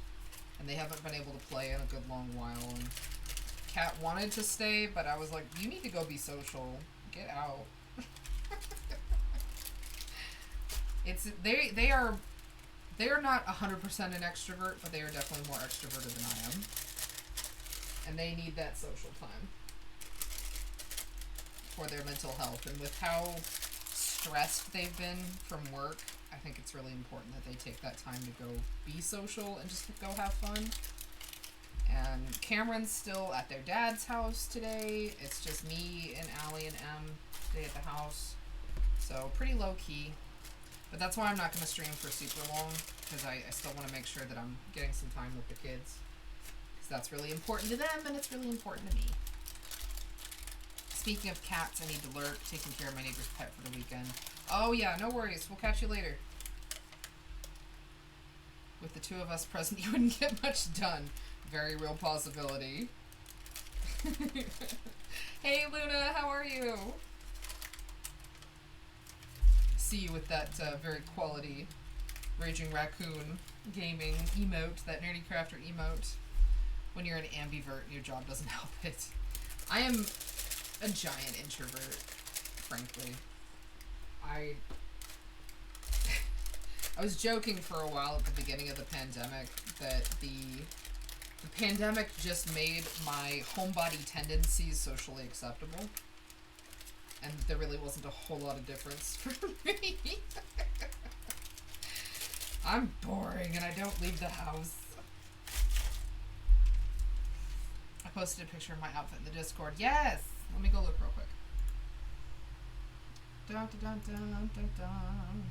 [SPEAKER 1] and they haven't been able to play in a good long while. And Kat wanted to stay, but I was like, you need to go be social. Get out. They are not 100% an extrovert, but they are definitely more extroverted than I am. And they need that social time for their mental health. And with how stressed they've been from work, I think it's really important that they take that time to go be social and just go have fun. And Cameron's still at their dad's house today. It's just me and Allie and Em today at the house. So pretty low key. But that's why I'm not going to stream for super long, because I still want to make sure that I'm getting some time with the kids. Because that's really important to them, and it's really important to me. Speaking of cats, I need to lurk, taking care of my neighbor's pet for the weekend. Oh yeah, no worries. We'll catch you later. With the two of us present, you wouldn't get much done. Very real possibility. Hey Luna, how are you? See you with that very quality Raging Raccoon gaming emote, that Nerdy Crafter emote. When you're an ambivert and your job doesn't help it. I am a giant introvert, frankly. I was joking for a while at the beginning of the pandemic that the pandemic just made my homebody tendencies socially acceptable. And there really wasn't a whole lot of difference for me. I'm boring and I don't leave the house. I posted a picture of my outfit in the Discord. Yes! Let me go look real quick. Dun, dun, dun, dun, dun.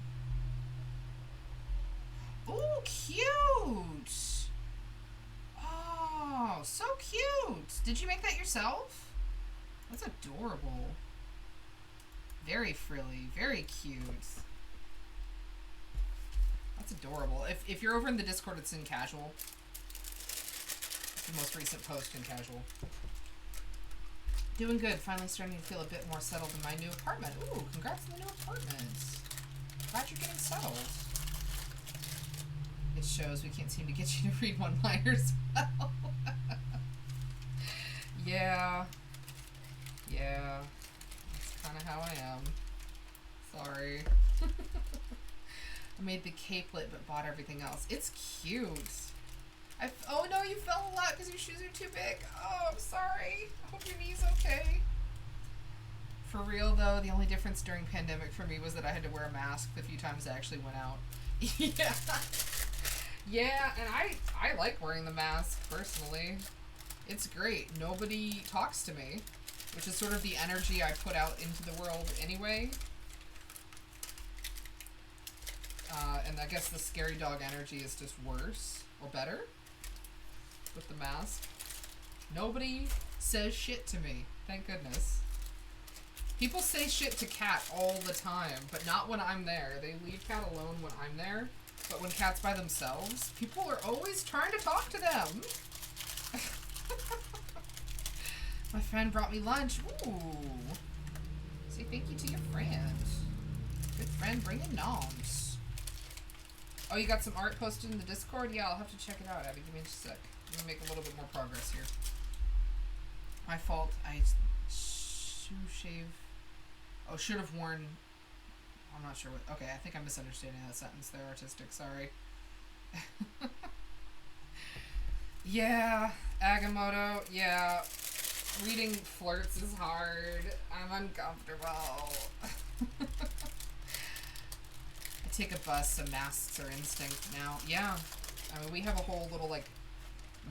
[SPEAKER 1] Ooh, cute! Oh, so cute! Did you make that yourself? That's adorable. Very frilly, very cute. That's adorable. If you're over in the Discord, it's in casual. It's the most recent post in casual. Doing good. Finally starting to feel a bit more settled in my new apartment. Ooh, congrats on the new apartment. Glad you're getting settled. It shows we can't seem to get you to read one-liners well. Yeah. Yeah. Kind of how I am. Sorry. I made the capelet but bought everything else. It's cute. Oh no, you fell a lot because your shoes are too big. Oh, I'm sorry. I hope your knee's okay. For real though, the only difference during pandemic for me was that I had to wear a mask the few times I actually went out. Yeah. Yeah, and I like wearing the mask personally. It's great. Nobody talks to me. Which is sort of the energy I put out into the world anyway. And I guess the scary dog energy is just worse. or better with the mask. Nobody says shit to me. Thank goodness. People say shit to Cat all the time, but not when I'm there. They leave Cat alone when I'm there. But when Cat's by themselves, people are always trying to talk to them. My friend brought me lunch. Ooh. Say thank you to your friend. Good friend bringing noms. Oh, you got some art posted in the Discord? Yeah, I'll have to check it out, Abby. Give me just a sec. Let me make a little bit more progress here. My fault. I shave. Oh, should have worn. I'm not sure what. Okay, I think I'm misunderstanding that sentence there. Artistic. Sorry. Yeah, Agamotto. Yeah, reading flirts is hard. I'm uncomfortable. I take a bus, so masks are instinct now. Yeah, I mean we have a whole little like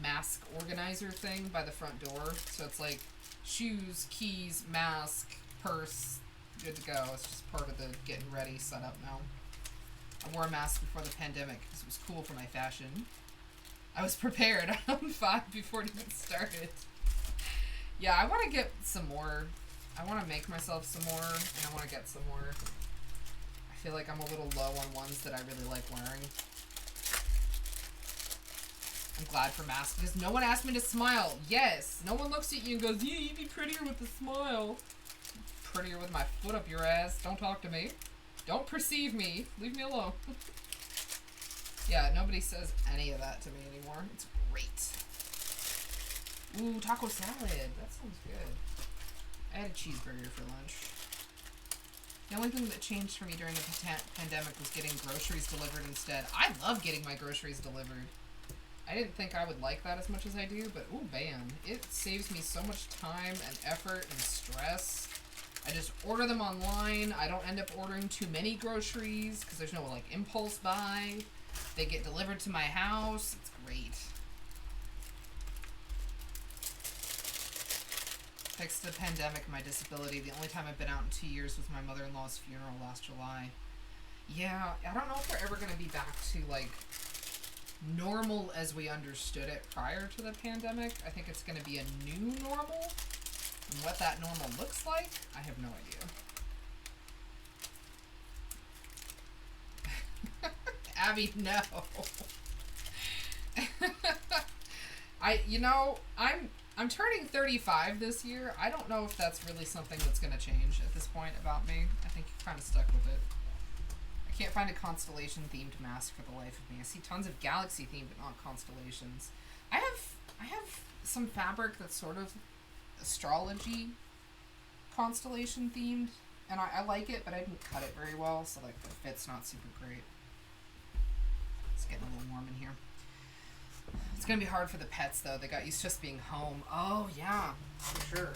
[SPEAKER 1] mask organizer thing by the front door, so it's like shoes, keys, mask, purse, good to go. It's just part of the getting ready setup now. I wore a mask before the pandemic because it was cool for my fashion. I was prepared. I'm 5 before it even started. Yeah, I want to get some more. I want to make myself some more, and I want to get some more. I feel like I'm a little low on ones that I really like wearing. I'm glad for masks because no one asked me to smile. Yes, no one looks at you and goes, yeah, you'd be prettier with a smile. Prettier with my foot up your ass. Don't talk to me. Don't perceive me. Leave me alone. Yeah, nobody says any of that to me anymore. It's great. Ooh, taco salad. That sounds good. I had a cheeseburger for lunch. The only thing that changed for me during the pandemic was getting groceries delivered instead. I love getting my groceries delivered. I didn't think I would like that as much as I do, but ooh, man. It saves me so much time and effort and stress. I just order them online. I don't end up ordering too many groceries because there's no, like, impulse buy. They get delivered to my house. It's great. Thanks to the pandemic and my disability, the only time I've been out in 2 years was my mother-in-law's funeral last July. Yeah, I don't know if we're ever going to be back to, like, normal as we understood it prior to the pandemic. I think it's going to be a new normal. And what that normal looks like, I have no idea. Abby, no. I'm turning 35 this year. I don't know if that's really something that's going to change at this point about me. I think you're kind of stuck with it. I can't find a constellation-themed mask for the life of me. I see tons of galaxy-themed, but not constellations. I have some fabric that's sort of astrology constellation-themed, and I like it, but I didn't cut it very well, so like the fit's not super great. It's getting a little warm in here. It's gonna be hard for the pets though. They got used to just being home. Oh yeah, for sure.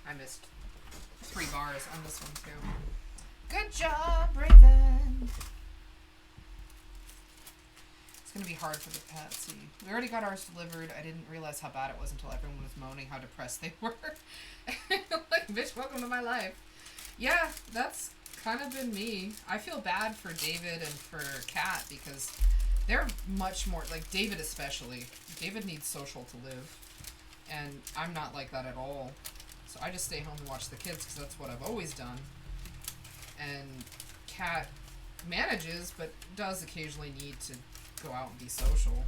[SPEAKER 1] I missed 3 bars on this one too. Good job, Raven. It's gonna be hard for the pets. See, we already got ours delivered. I didn't realize how bad it was until everyone was moaning how depressed they were. Like, bitch, welcome to my life. Yeah, that's kind of been me. I feel bad for David and for Kat because they're much more, like David especially. David needs social to live. And I'm not like that at all. So I just stay home and watch the kids because that's what I've always done. And Kat manages, but does occasionally need to go out and be social.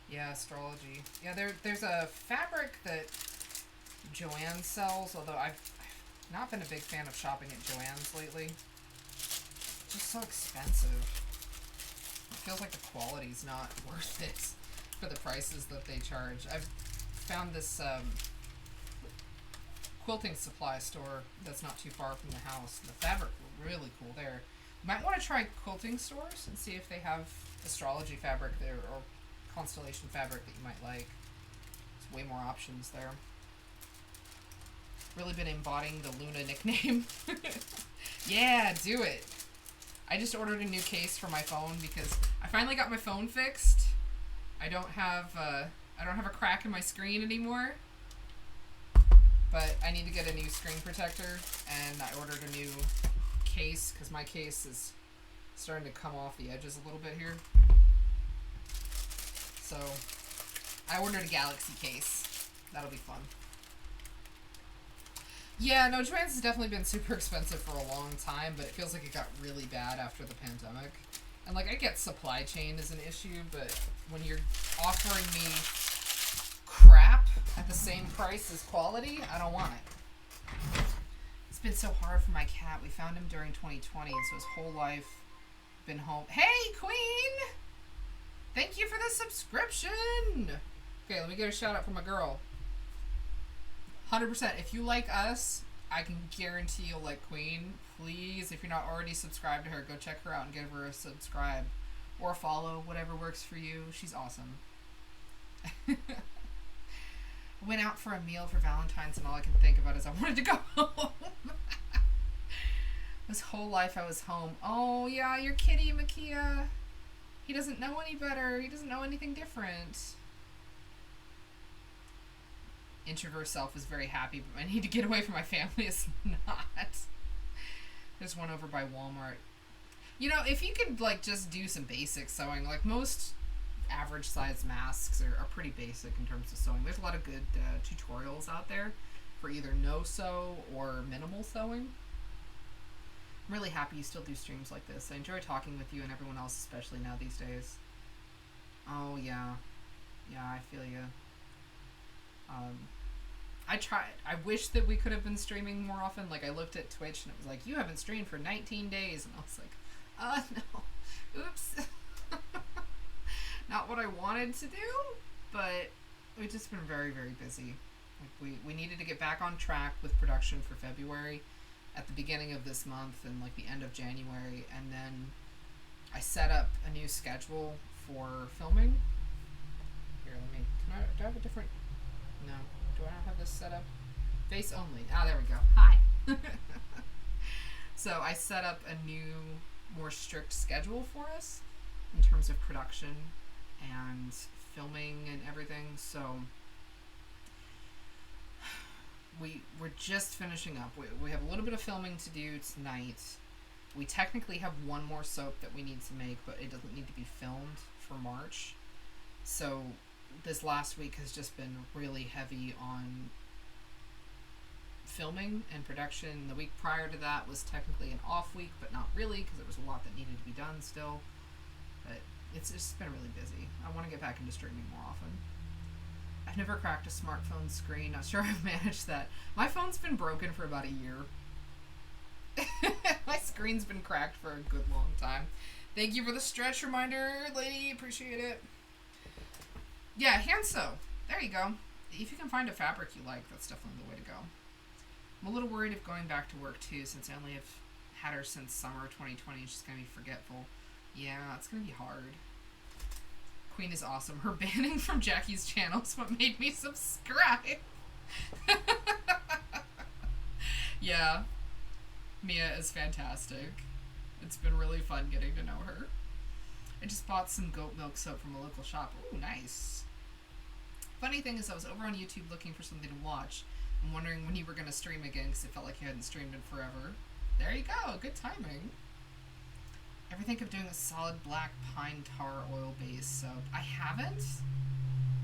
[SPEAKER 1] Yeah, astrology. Yeah, there's a fabric that Joanne sells, although I've not been a big fan of shopping at Joann's lately. It's just so expensive. It feels like the quality's not worth it for the prices that they charge. I've found this quilting supply store that's not too far from the house. The fabric really cool there. You might want to try quilting stores and see if they have astrology fabric there or constellation fabric that you might like. There's way more options there. Really been embodying the Luna nickname. Yeah, do it. I just ordered a new case for my phone because I finally got my phone fixed. I don't have a crack in my screen anymore. But I need to get a new screen protector, and I ordered a new case because my case is starting to come off the edges a little bit here. So I ordered a Galaxy case. That'll be fun. Yeah, no, trans has definitely been super expensive for a long time, but it feels like it got really bad after the pandemic. And, like, I get supply chain is an issue, but when you're offering me crap at the same price as quality, I don't want it. It's been so hard for my cat. We found him during 2020, and so his whole life been home. Hey, Queen! Thank you for the subscription! Okay, let me get a shout out for my girl. 100%. If you like us, I can guarantee you'll like Queen. Please, if you're not already subscribed to her, go check her out and give her a subscribe. Or a follow, whatever works for you. She's awesome. Went out for a meal for Valentine's and all I can think about is I wanted to go home. This whole life I was home. Oh, yeah, your kitty, Makia. He doesn't know any better. He doesn't know anything different. Introvert self is very happy, but I need to get away from my family is not. There's one over by Walmart. You know, if you could, like, just do some basic sewing, like, most average size masks are pretty basic in terms of sewing. There's a lot of good tutorials out there for either no sew or minimal sewing. I'm really happy you still do streams like this. I enjoy talking with you and everyone else, especially now these days. Oh, yeah. Yeah, I feel you. I tried. I wish that we could have been streaming more often. Like, I looked at Twitch and it was like, you haven't streamed for 19 days. And I was like, no. Oops. Not what I wanted to do, but we've just been very, very busy. Like, we needed to get back on track with production for February at the beginning of this month and, like, the end of January. And then I set up a new schedule for filming. Here, do I have a different... No. Do I not have this set up? Face only. Ah, there we go. Hi. So I set up a new, more strict schedule for us in terms of production and filming and everything. So we're just finishing up. We have a little bit of filming to do tonight. We technically have one more soap that we need to make, but it doesn't need to be filmed for March. So this last week has just been really heavy on filming and production. The week prior to that was technically an off week, but not really because there was a lot that needed to be done still. But it's just been really busy. I want to get back into streaming more often. I've never cracked a smartphone screen. Not sure I've managed that. My phone's been broken for about a year. My screen's been cracked for a good long time. Thank you for the stretch reminder, lady. Appreciate it. Yeah, hand sew. There you go. If you can find a fabric you like, that's definitely the way to go. I'm a little worried of going back to work too, since I only have had her since summer 2020 and she's going to be forgetful. Yeah, it's going to be hard. Queen is awesome. Her banning from Jackie's channel is what made me subscribe. Yeah. Mia is fantastic. It's been really fun getting to know her. I just bought some goat milk soap from a local shop. Ooh, nice. Funny thing is, I was over on YouTube looking for something to watch. I'm wondering when you were going to stream again because it felt like you hadn't streamed in forever. There you go. Good timing. Ever think of doing a solid black pine tar oil base soap? I haven't.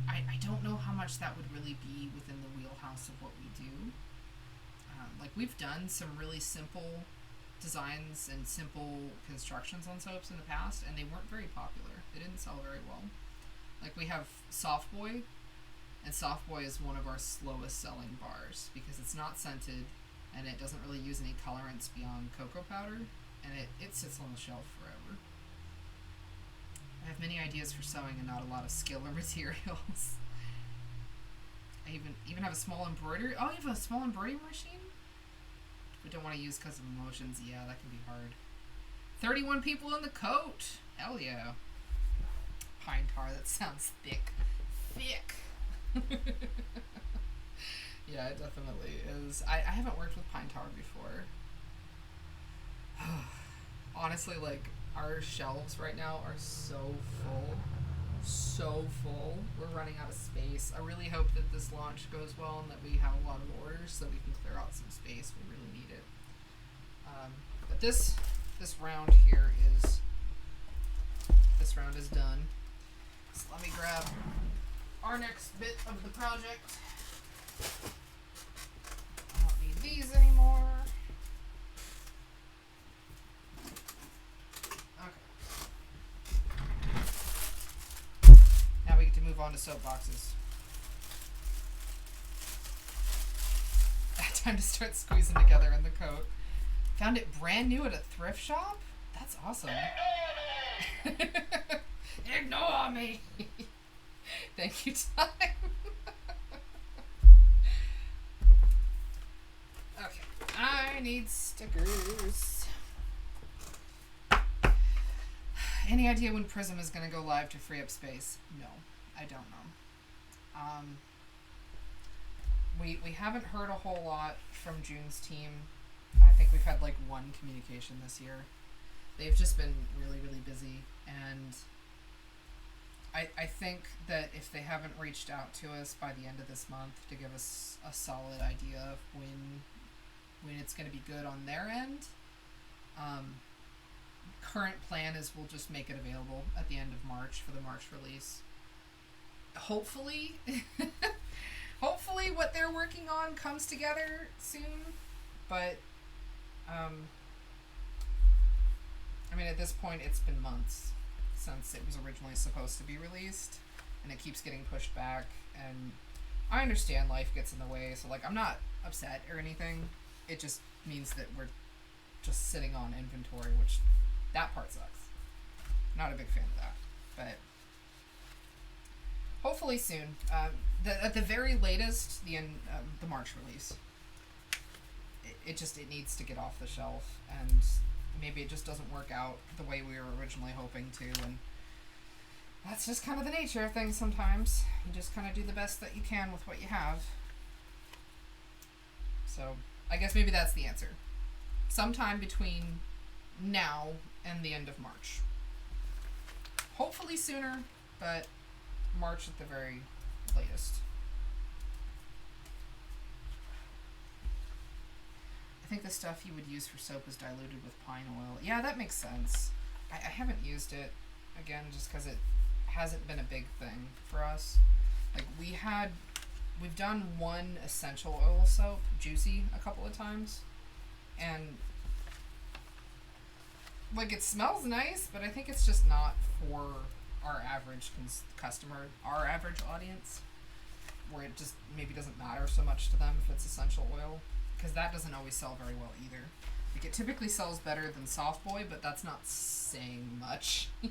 [SPEAKER 1] I don't know how much that would really be within the wheelhouse of what we do. Like, we've done some really simple designs and simple constructions on soaps in the past, and they weren't very popular. They didn't sell very well. Like, we have Soft Boy, and Soft Boy is one of our slowest selling bars because it's not scented and it doesn't really use any colorants beyond cocoa powder, and it sits on the shelf forever. I have many ideas for sewing and not a lot of skill or materials. I even have a small embroidery. Oh, you have a small embroidery machine? We don't want to use because of emotions. Yeah, that can be hard. 31 people in the coat. Hell yeah. Pine tar, that sounds thick. Thick. Yeah, it definitely is. I haven't worked with pine tar before. honestly, like, our shelves right now are so full. So full. We're running out of space. I really hope that this launch goes well and that we have a lot of orders so we can clear out some space. We really need it. But this round here is done. So let me grab our next bit of the project. I don't need these anymore. Okay. Now we get to move on to soap boxes. Time to start squeezing together in the coat. Found it brand new at a thrift shop? That's awesome. Ignore me! Thank you, Time. Okay, I need stickers. Any idea when Prism is going to go live to free up space? No, I don't know. We haven't heard a whole lot from June's team. I think we've had like one communication this year. They've just been really, really busy, and I think that if they haven't reached out to us by the end of this month to give us a solid idea of when it's going to be good on their end, current plan is we'll just make it available at the end of March for the March release. Hopefully, hopefully what they're working on comes together soon, but I mean, at this point, it's been months since it was originally supposed to be released, and it keeps getting pushed back, and I understand life gets in the way, so, like, I'm not upset or anything. It just means that we're just sitting on inventory, which, that part sucks. Not a big fan of that, but hopefully soon. At the very latest, the March release. It needs to get off the shelf, and maybe it just doesn't work out the way we were originally hoping to, and that's just kind of the nature of things sometimes. You just kind of do the best that you can with what you have. So, I guess maybe that's the answer. Sometime between now and the end of March. Hopefully sooner, but March at the very latest. I think the stuff you would use for soap is diluted with pine oil. Yeah, that makes sense. I haven't used it, again, just because it hasn't been a big thing for us. Like, we've done one essential oil soap, Juicy, a couple of times, and, like, it smells nice, but I think it's just not for our average customer, our average audience, where it just maybe doesn't matter so much to them if it's essential oil. Because that doesn't always sell very well either. Like, it typically sells better than Soft Boy, but that's not saying much. You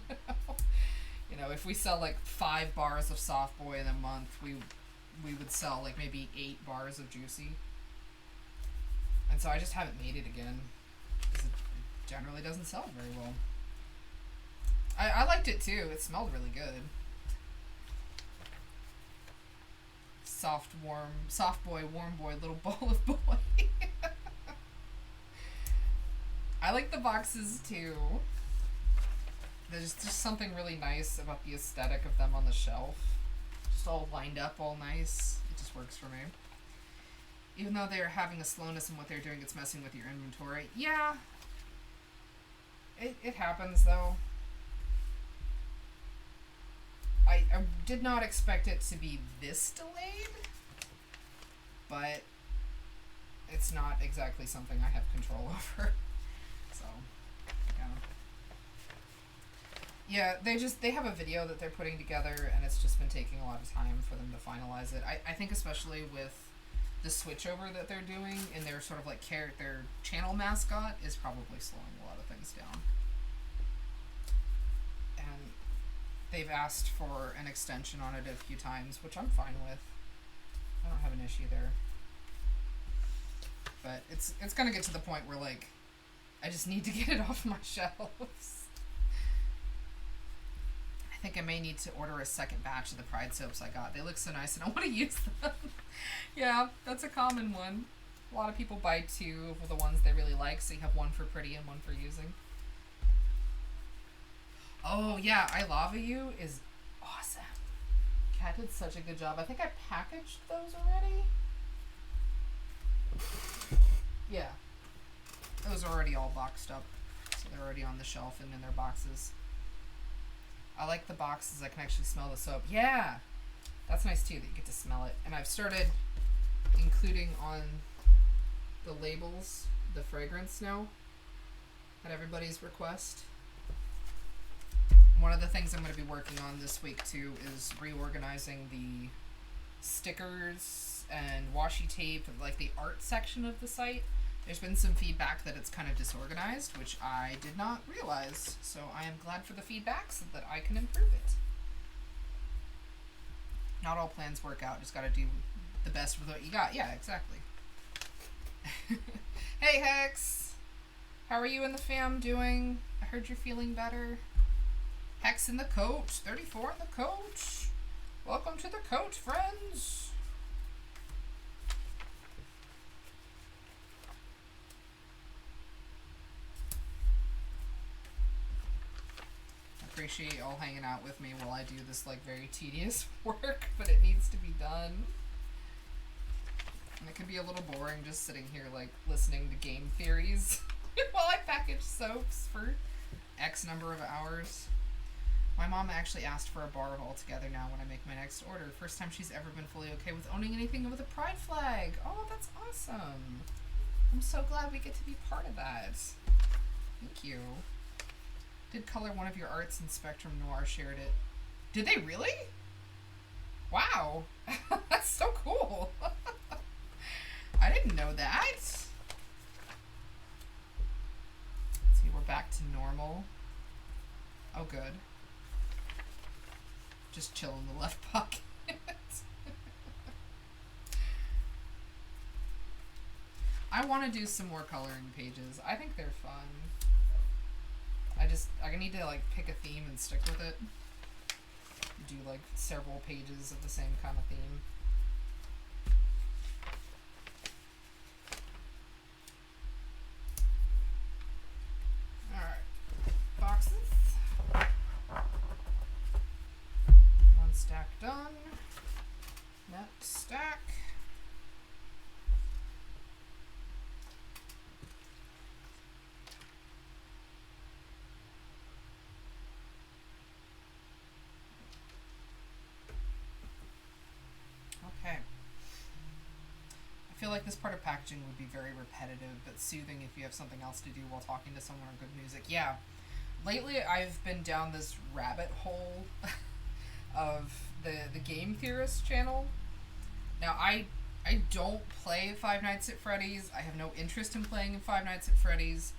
[SPEAKER 1] know, if we sell like 5 bars of Soft Boy in a month, we would sell like maybe 8 bars of Juicy. And so I just haven't made it again, because it generally doesn't sell very well. I liked it too. It smelled really good. Soft boy, warm boy, little ball of boy. I like the boxes too. There's just something really nice about the aesthetic of them on the shelf. Just all lined up, all nice. It just works for me. Even though they're having a slowness in what they're doing, it's messing with your inventory. Yeah. It happens though. I did not expect it to be this delayed, but it's not exactly something I have control over. So, yeah, they have a video that they're putting together, and it's just been taking a lot of time for them to finalize it. I think especially with the switchover that they're doing, and their sort of like their channel mascot is probably slowing a lot of things down. And they've asked for an extension on it a few times, which I'm fine with. I don't have an issue there. But it's gonna get to the point where, like, I just need to get it off my shelves. I think I may need to order a second batch of the Pride soaps I got. They look so nice and I want to use them. Yeah, that's a common one. A lot of people buy 2 of the ones they really like, so you have one for pretty and one for using. Oh, yeah, I Lava You is awesome. Kat did such a good job. I think I packaged those already. Yeah. Those are already all boxed up. So they're already on the shelf and in their boxes. I like the boxes. I can actually smell the soap. Yeah! That's nice too, that you get to smell it. And I've started including on the labels the fragrance now at everybody's request. One of the things I'm going to be working on this week too is reorganizing the stickers and washi tape, like the art section of the site. There's been some feedback that it's kind of disorganized, which I did not realize. So I am glad for the feedback so that I can improve it. Not all plans work out. Just got to do the best with what you got. Yeah, exactly. Hey, Hex. How are you and the fam doing? I heard you're feeling better. Hex in the coach. 34 in the coach. Welcome to the coach, friends. Appreciate y'all hanging out with me while I do this like very tedious work, but it needs to be done. And it can be a little boring just sitting here like listening to game theories while I package soaps for X number of hours. My mom actually asked for a bar of Altogether now when I make my next order. First time she's ever been fully okay with owning anything with a pride flag. Oh, that's awesome. I'm so glad we get to be part of that. Thank you. Did color one of your arts in Spectrum Noir, shared it. Did they really? Wow. That's so cool. I didn't know that. Let's see, we're back to normal. Oh, good. Just chill in the left pocket. I want to do some more coloring pages. I think they're fun. I need to like pick a theme and stick with it. Do like several pages of the same kind of theme. Alright. Boxes. One stack done. Next stack. Okay. I feel like this part of packaging would be very repetitive, but soothing if you have something else to do while talking to someone or good music. Yeah. Lately, I've been down this rabbit hole of the Game Theorist channel. Now, I don't play Five Nights at Freddy's. I have no interest in playing in Five Nights at Freddy's,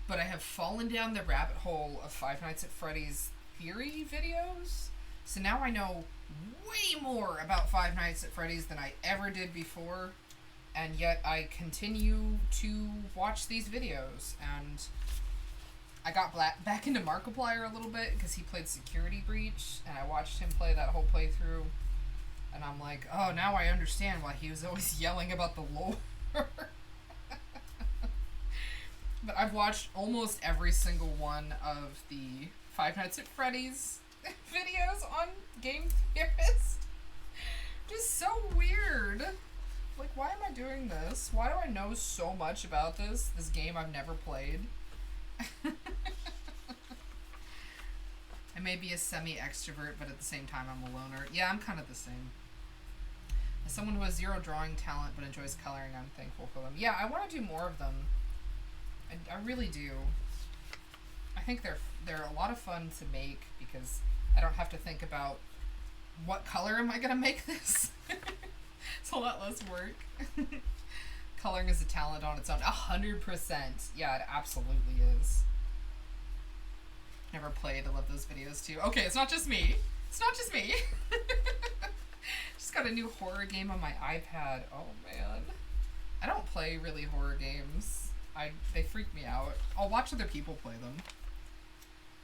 [SPEAKER 1] but I have fallen down the rabbit hole of Five Nights at Freddy's theory videos. So now I know way more about Five Nights at Freddy's than I ever did before, and yet I continue to watch these videos. And I got back into Markiplier a little bit because he played Security Breach, and I watched him play that whole playthrough, and I'm like, oh, now I understand why he was always yelling about the lore. But I've watched almost every single one of the Five Nights at Freddy's videos on Game Theorist. Just so weird. Like, why am I doing this? Why do I know so much about this game I've never played? I may be a semi-extrovert, but at the same time I'm a loner. Yeah, I'm kind of the same. As someone who has zero drawing talent but enjoys coloring, I'm thankful for them. Yeah, I want to do more of them. I really do. I think they're a lot of fun to make because I don't have to think about what color am I going to make this. It's a lot less work. Coloring is a talent on its own. 100%. Yeah, it absolutely is. Never played. I love those videos too. Okay, it's not just me. It's not just me. Just got a new horror game on my iPad. Oh man. I don't play really horror games. They freak me out. I'll watch other people play them.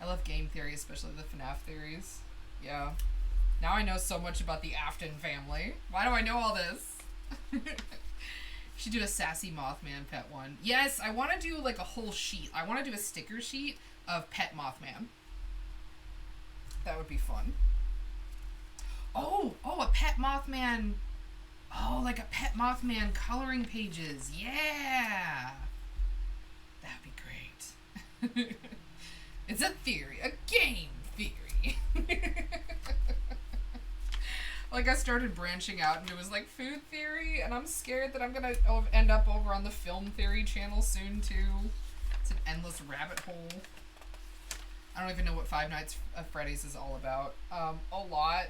[SPEAKER 1] I love game theory, especially the FNAF theories. Yeah. Now I know so much about the Afton family. Why do I know all this? Should do a Sassy Mothman pet one. Yes, I want to do like a whole sheet. I want to do a sticker sheet of Pet Mothman. That would be fun. Oh, a pet Mothman. Oh, like a pet Mothman coloring pages. Yeah. That'd be great. It's a theory. A game theory. Like, I started branching out into was like food theory, and I'm scared that I'm gonna end up over on the film theory channel soon too. It's an endless rabbit hole. I don't even know what Five Nights at Freddy's is all about. A lot.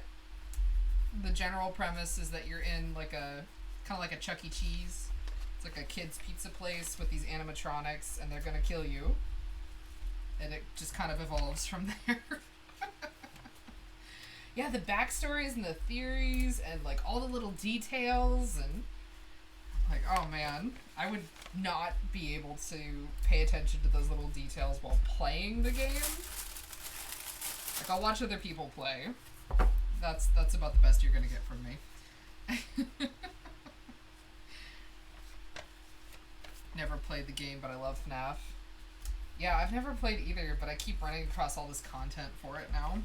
[SPEAKER 1] The general premise is that you're in like a kind of like a Chuck E. Cheese. It's like a kid's pizza place with these animatronics, and they're gonna kill you. And it just kind of evolves from there. Yeah, the backstories and the theories and like all the little details and like, oh man, I would not be able to pay attention to those little details while playing the game. Like, I'll watch other people play. That's about the best you're gonna get from me. Never played the game, but I love FNAF. Yeah, I've never played either, but I keep running across all this content for it now.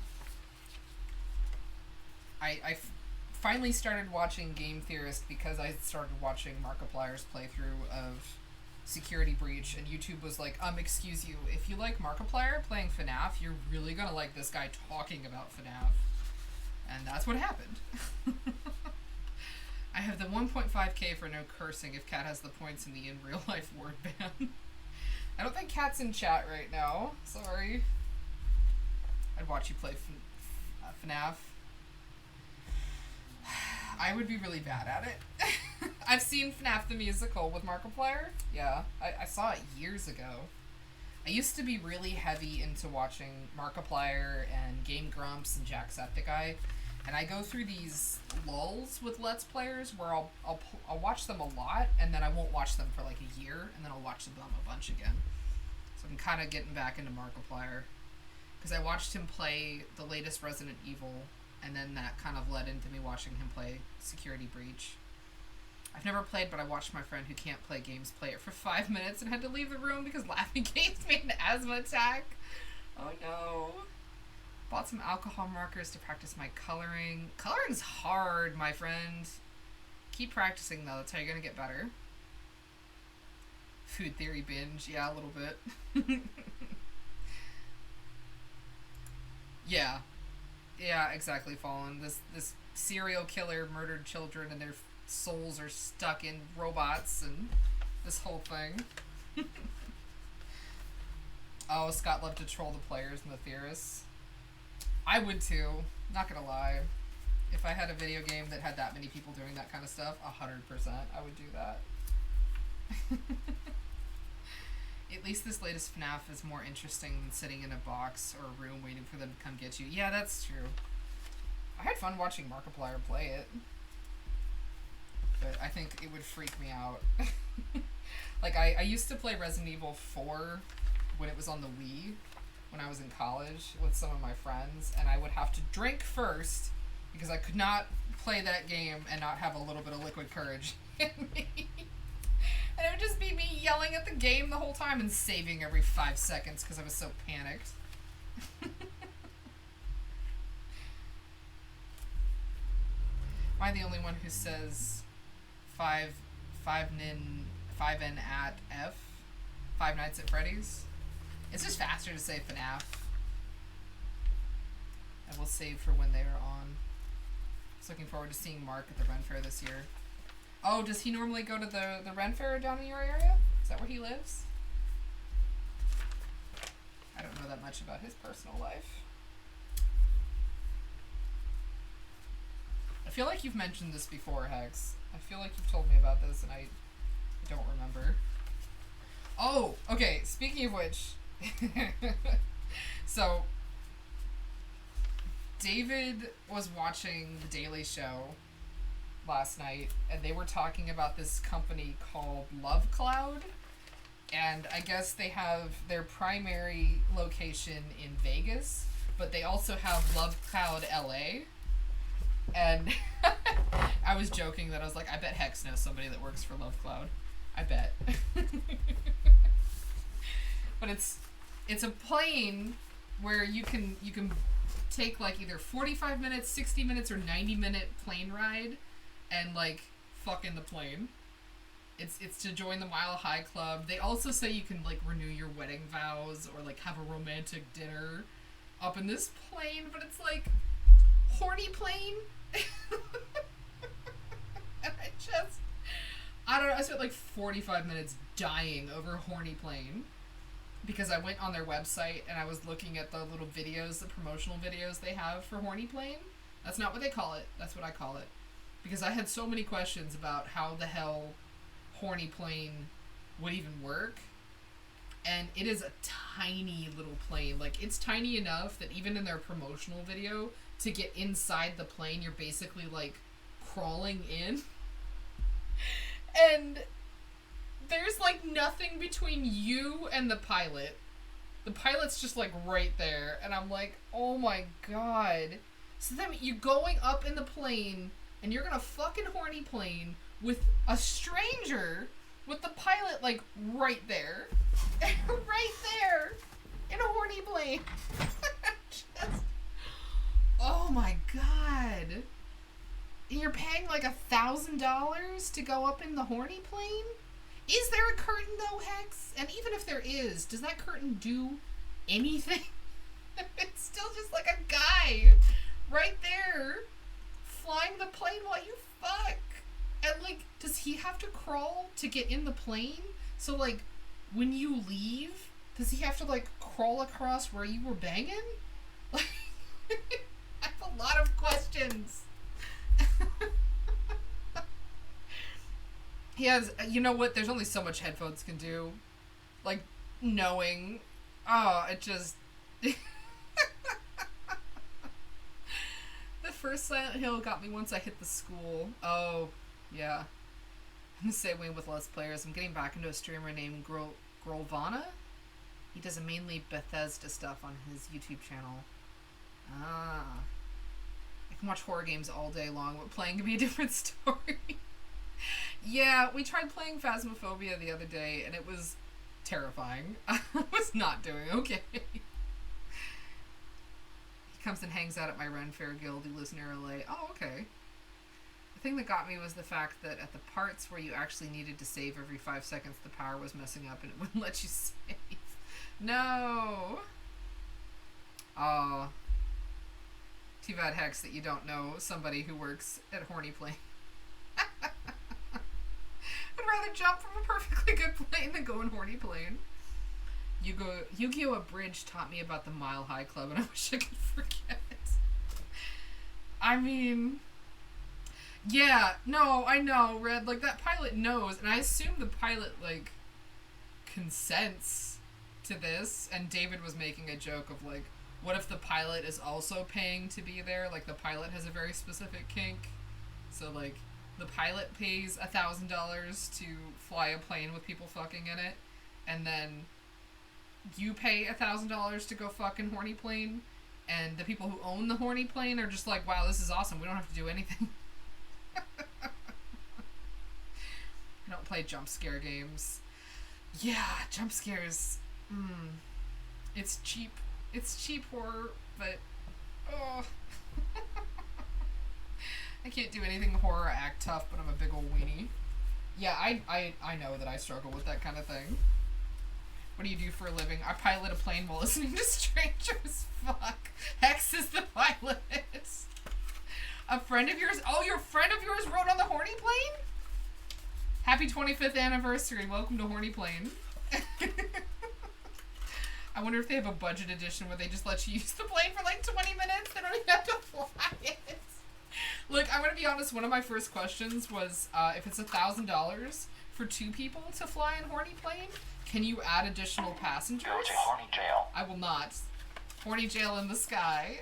[SPEAKER 1] I finally started watching Game Theorist because I started watching Markiplier's playthrough of Security Breach, and YouTube was like, excuse you, if you like Markiplier playing FNAF, you're really gonna like this guy talking about FNAF. And that's what happened. I have the 1.5k for no cursing if Kat has the points in the in real life word ban. I don't think Kat's in chat right now. Sorry. I'd watch you play FNAF. I would be really bad at it. I've seen FNAF the musical with Markiplier. Yeah, I saw it years ago. I used to be really heavy into watching Markiplier and Game Grumps and Jacksepticeye, and I go through these lulls with Let's Players where I'll watch them a lot, and then I won't watch them for like a year, and then I'll watch them a bunch again. So I'm kind of getting back into Markiplier, because I watched him play the latest Resident Evil, and then that kind of led into me watching him play Security Breach. I've never played, but I watched my friend who can't play games play it for 5 minutes and had to leave the room because laughing games made an asthma attack. Oh no. Bought some alcohol markers to practice my coloring. Coloring's hard, my friend. Keep practicing though, that's how you're gonna get better. Food theory binge, yeah, a little bit. Yeah. Yeah, exactly, Fallen. This serial killer murdered children and their souls are stuck in robots and this whole thing. Oh, Scott loved to troll the players and the theorists. I would too, not gonna lie. If I had a video game that had that many people doing that kind of stuff, 100% I would do that. At least this latest FNAF is more interesting than sitting in a box or a room waiting for them to come get you. Yeah, that's true. I had fun watching Markiplier play it. But I think it would freak me out. Like, I used to play Resident Evil 4 when it was on the Wii, when I was in college with some of my friends, and I would have to drink first, because I could not play that game and not have a little bit of liquid courage in me. And it would just be me yelling at the game the whole time and saving every 5 seconds because I was so panicked. Am I the only one who says 5N at F? Five Nights at Freddy's? It's just faster to say FNAF. I will save for when they are on. I was looking forward to seeing Mark at the Ren Fair this year. Oh, does he normally go to the Ren Fair down in your area? Is that where he lives? I don't know that much about his personal life. I feel like you've mentioned this before, Hex. I feel like you've told me about this and I don't remember. Oh, okay, speaking of which. So, David was watching The Daily Show last night, and they were talking about this company called Love Cloud, and I guess they have their primary location in Vegas, but they also have Love Cloud LA, and I was joking that I was like, I bet Hex knows somebody that works for Love Cloud. I bet. But it's a plane where you can take like either 45 minutes, 60 minutes, or 90-minute plane ride and like fuck in the plane. It's to join the Mile High Club. They also say you can like renew your wedding vows or like have a romantic dinner up in this plane, but it's like horny plane. And I don't know, I spent like 45 minutes dying over horny plane because I went on their website and I was looking at the little videos, the promotional videos they have for horny plane. That's not what they call it. That's what I call it. Because I had so many questions about how the hell horny plane would even work. And it is a tiny little plane. Like, it's tiny enough that even in their promotional video, to get inside the plane, you're basically like crawling in. And there's like nothing between you and the pilot. The pilot's just like right there. And I'm like, oh my god. So then you're going up in the plane and you're gonna fucking horny plane with a stranger with the pilot like right there. Right there. In a horny plane. Just, oh my god. And you're paying like $1,000 to go up in the horny plane? Is there a curtain though, Hex? And even if there is, does that curtain do anything? It's still just like a guy right there flying the plane while you fuck. And like, does he have to crawl to get in the plane? So like, when you leave, does he have to like crawl across where you were banging? Like, I have a lot of questions. He has, you know what, there's only so much headphones can do. Like, knowing, it just... The first Silent Hill got me once I hit the school. Oh, yeah. I'm the same way with Let's Players. I'm getting back into a streamer named Grolvana. He does mainly Bethesda stuff on his YouTube channel. I can watch horror games all day long, but playing can be a different story. Yeah, we tried playing Phasmophobia the other day, and it was terrifying. I was not doing okay. He comes and hangs out at my Ren Fair guild. He lives near LA. Oh, okay. The thing that got me was the fact that at the parts where you actually needed to save every 5 seconds, the power was messing up and it wouldn't let you save. No! Oh. Too bad, Hex, that you don't know somebody who works at Horny Plane. I'd rather jump from a perfectly good plane than go in Horny Plane. Yu-Gi-Oh! Abridged taught me about the Mile High Club, and I wish I could forget it. I mean... Yeah, no, I know, Red. Like, that pilot knows, and I assume the pilot, like, consents to this, and David was making a joke of, like, what if the pilot is also paying to be there? Like, the pilot has a very specific kink. So, like, the pilot pays $1,000 to fly a plane with people fucking in it, and then you pay $1,000 to go fuck in Horny Plane, and the people who own the Horny Plane are just like, wow, this is awesome. We don't have to do anything. I don't play jump scare games. Yeah, jump scares. It's cheap. It's cheap horror, but oh. I can't do anything horror or act tough, but I'm a big old weenie. Yeah, I know that I struggle with that kind of thing. What do you do for a living? I pilot a plane while listening to strangers. Fuck. Hex is the pilot. A friend of yours? Oh, your friend of yours rode on the Horny Plane? Happy 25th anniversary. Welcome to Horny Plane. I wonder if they have a budget edition where they just let you use the plane for like 20 minutes. They don't even have to fly it. Look, I'm going to be honest. One of my first questions was if it's $1,000 for 2 people to fly in Horny Plane, can you add additional passengers?
[SPEAKER 2] Go to Horny Jail.
[SPEAKER 1] I will not. Horny Jail in the sky.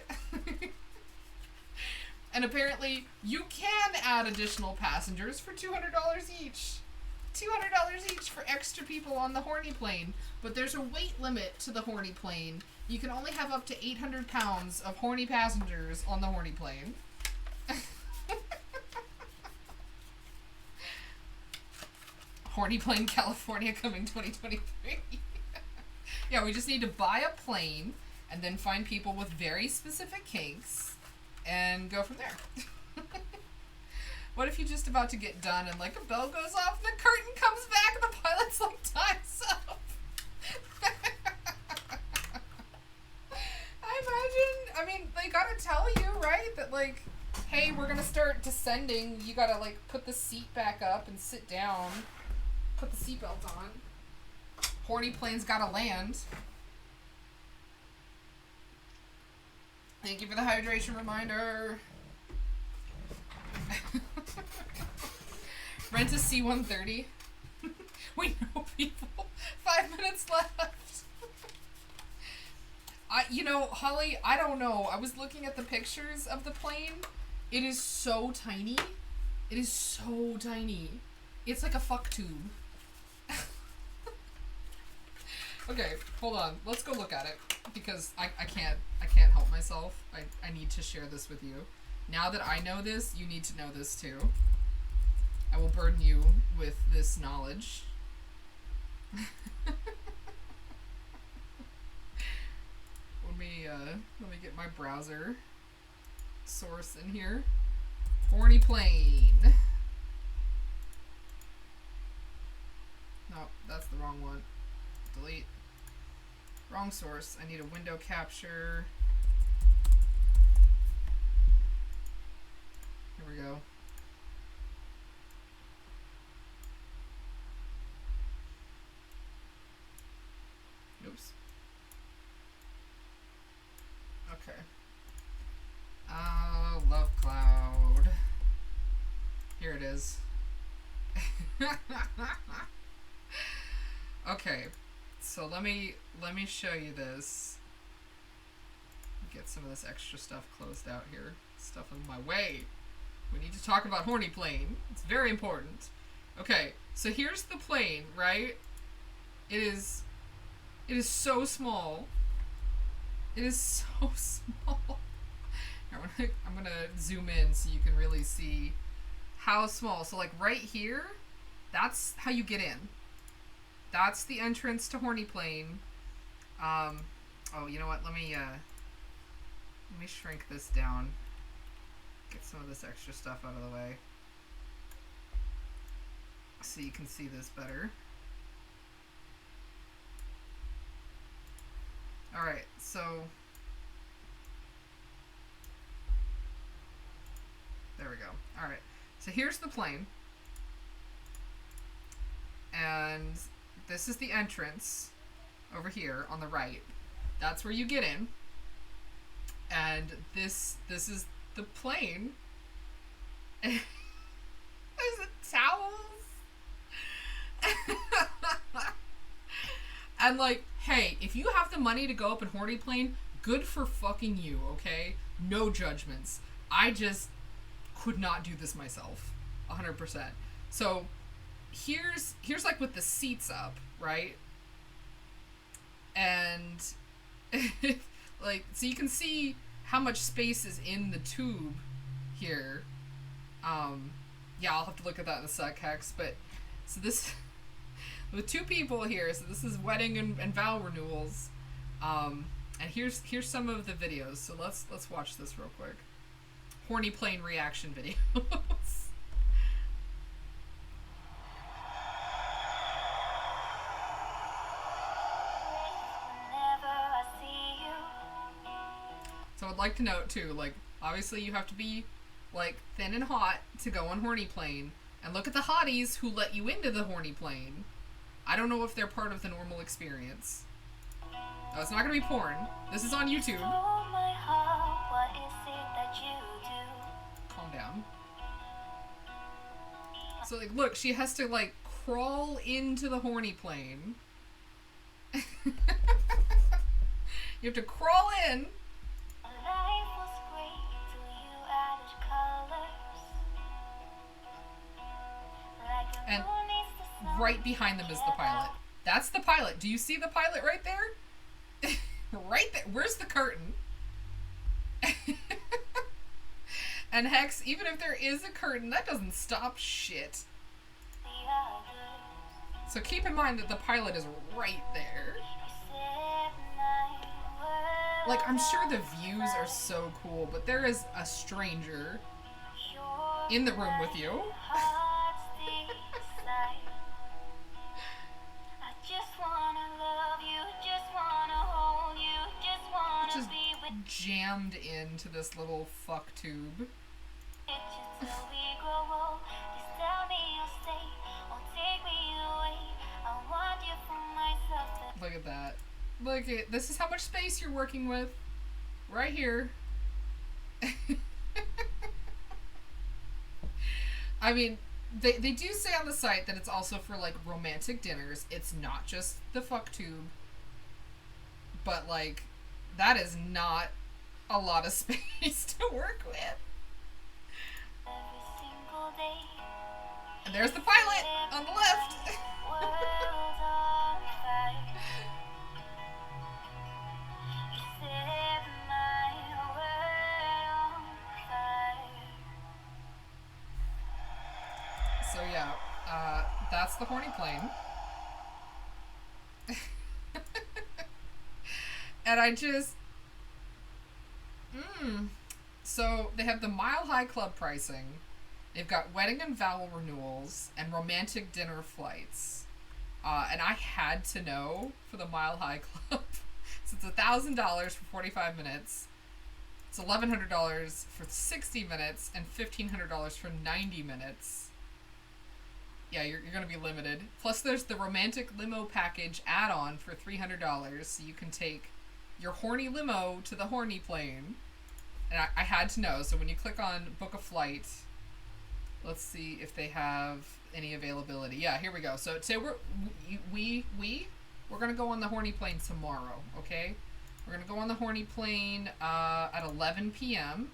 [SPEAKER 1] And apparently, you can add additional passengers for $200 each. $200 each for extra people on the Horny Plane. But there's a weight limit to the Horny Plane. You can only have up to 800 pounds of horny passengers on the Horny Plane. Horny Plane, California, coming 2023. Yeah, we just need to buy a plane, and then find people with very specific kinks and go from there. What if you're just about to get done and like a bell goes off and the curtain comes back and the pilot's like ties up? I mean, they gotta tell you, right? That like, hey, we're gonna start descending. You gotta like put the seat back up and sit down. Put the seatbelt on. Horny plane's gotta land. Thank you for the hydration reminder. Rent a C-130. We know people. 5 minutes left. Holly, I don't know. I was looking at the pictures of the plane. It is so tiny. It is so tiny. It's like a fuck tube. Okay, hold on. Let's go look at it because I can't help myself. I need to share this with you. Now that I know this, you need to know this too. I will burden you with this knowledge. Let me get my browser source in here. Horny plane. No, that's the wrong one. Delete. Wrong source. I need a window capture. Here we go. Oops. Okay. Love Cloud. Here it is. Okay. So let me show you this. Get some of this extra stuff closed out here. Stuff in my way. We need to talk about Horny Plane. It's very important. Okay, so here's the plane, right? It is so small. It is so small. I'm gonna zoom in so you can really see how small. So like right here, that's how you get in. That's the entrance to Horny Plane. Oh, you know what? Let me shrink this down. Get some of this extra stuff out of the way so you can see this better. Alright, so there we go. Alright, so here's the plane. And this is the entrance over here on the right. That's where you get in. And this is the plane. There's towels. And like, hey, if you have the money to go up in Horny Plane, good for fucking you, okay? No judgments. I just could not do this myself. 100%. So here's like with the seats up, right? And like, so you can see how much space is in the tube here. Yeah, I'll have to look at that in a sec, Hex. But so this with two people here, so this is wedding and vow renewals. And here's some of the videos. So let's watch this real quick. Horny Plane reaction videos. So I'd like to note too, like, obviously you have to be like thin and hot to go on Horny Plane. And look at the hotties who let you into the Horny Plane. I don't know if they're part of the normal experience. No, it's not gonna be porn. This is on YouTube. Calm down. So like, look, she has to like crawl into the Horny Plane. You have to crawl in. And right behind them is the pilot. That's the pilot. Do you see the pilot right there? Right there. Where's the curtain? And Hex, even if there is a curtain, that doesn't stop shit. So keep in mind that the pilot is right there. Like, I'm sure the views are so cool, but there is a stranger in the room with you. Just jammed into this little fuck tube. Look at that. Look at this is how much space you're working with. Right here. I mean, they do say on the site that it's also for like romantic dinners. It's not just the fuck tube. But like that is not a lot of space to work with. And there's the pilot on the left. So yeah, that's the horny plane. And I just... So they have the Mile High Club pricing. They've got wedding and vow renewals and romantic dinner flights. And I had to know for the Mile High Club. So it's $1,000 for 45 minutes. It's $1,100 for 60 minutes and $1,500 for 90 minutes. Yeah, you're going to be limited. Plus there's the romantic limo package add-on for $300. So you can take your horny limo to the horny plane. And I had to know. So when you click on book a flight, let's see if they have any availability. Yeah, here we go. So today we're going to go on the horny plane tomorrow, okay? We're going to go on the horny plane at 11 p.m.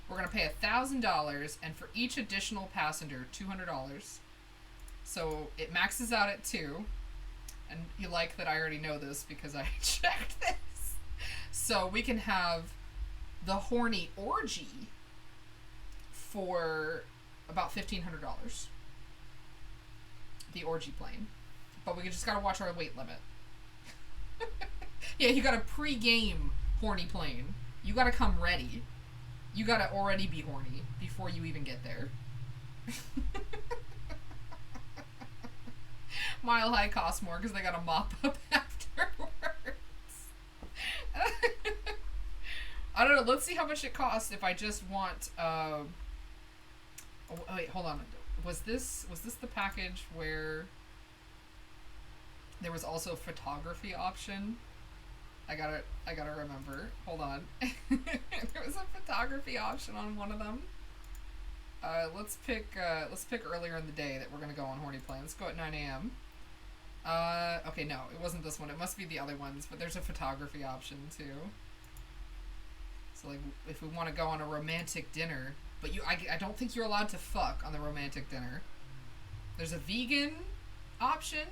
[SPEAKER 1] We're going to pay $1,000, and for each additional passenger, $200. So it maxes out at 2. And you like that I already know this because I checked this. So we can have the horny orgy for about $1,500. The orgy plane. But we just gotta watch our weight limit. Yeah, you gotta pre-game horny plane. You gotta come ready. You gotta already be horny before you even get there. Mile High costs more because they gotta mop up afterwards. I don't know. Let's see how much it costs if I just want. Oh, wait, hold on. Was this the package where there was also a photography option? I gotta remember. Hold on. There was a photography option on one of them. Let's pick earlier in the day that we're gonna go on horny plane. Let's go at 9 a.m. Okay, no, it wasn't this one. It must be the other ones. But there's a photography option too. So like, if we want to go on a romantic dinner, but I don't think you're allowed to fuck on the romantic dinner. There's a vegan option,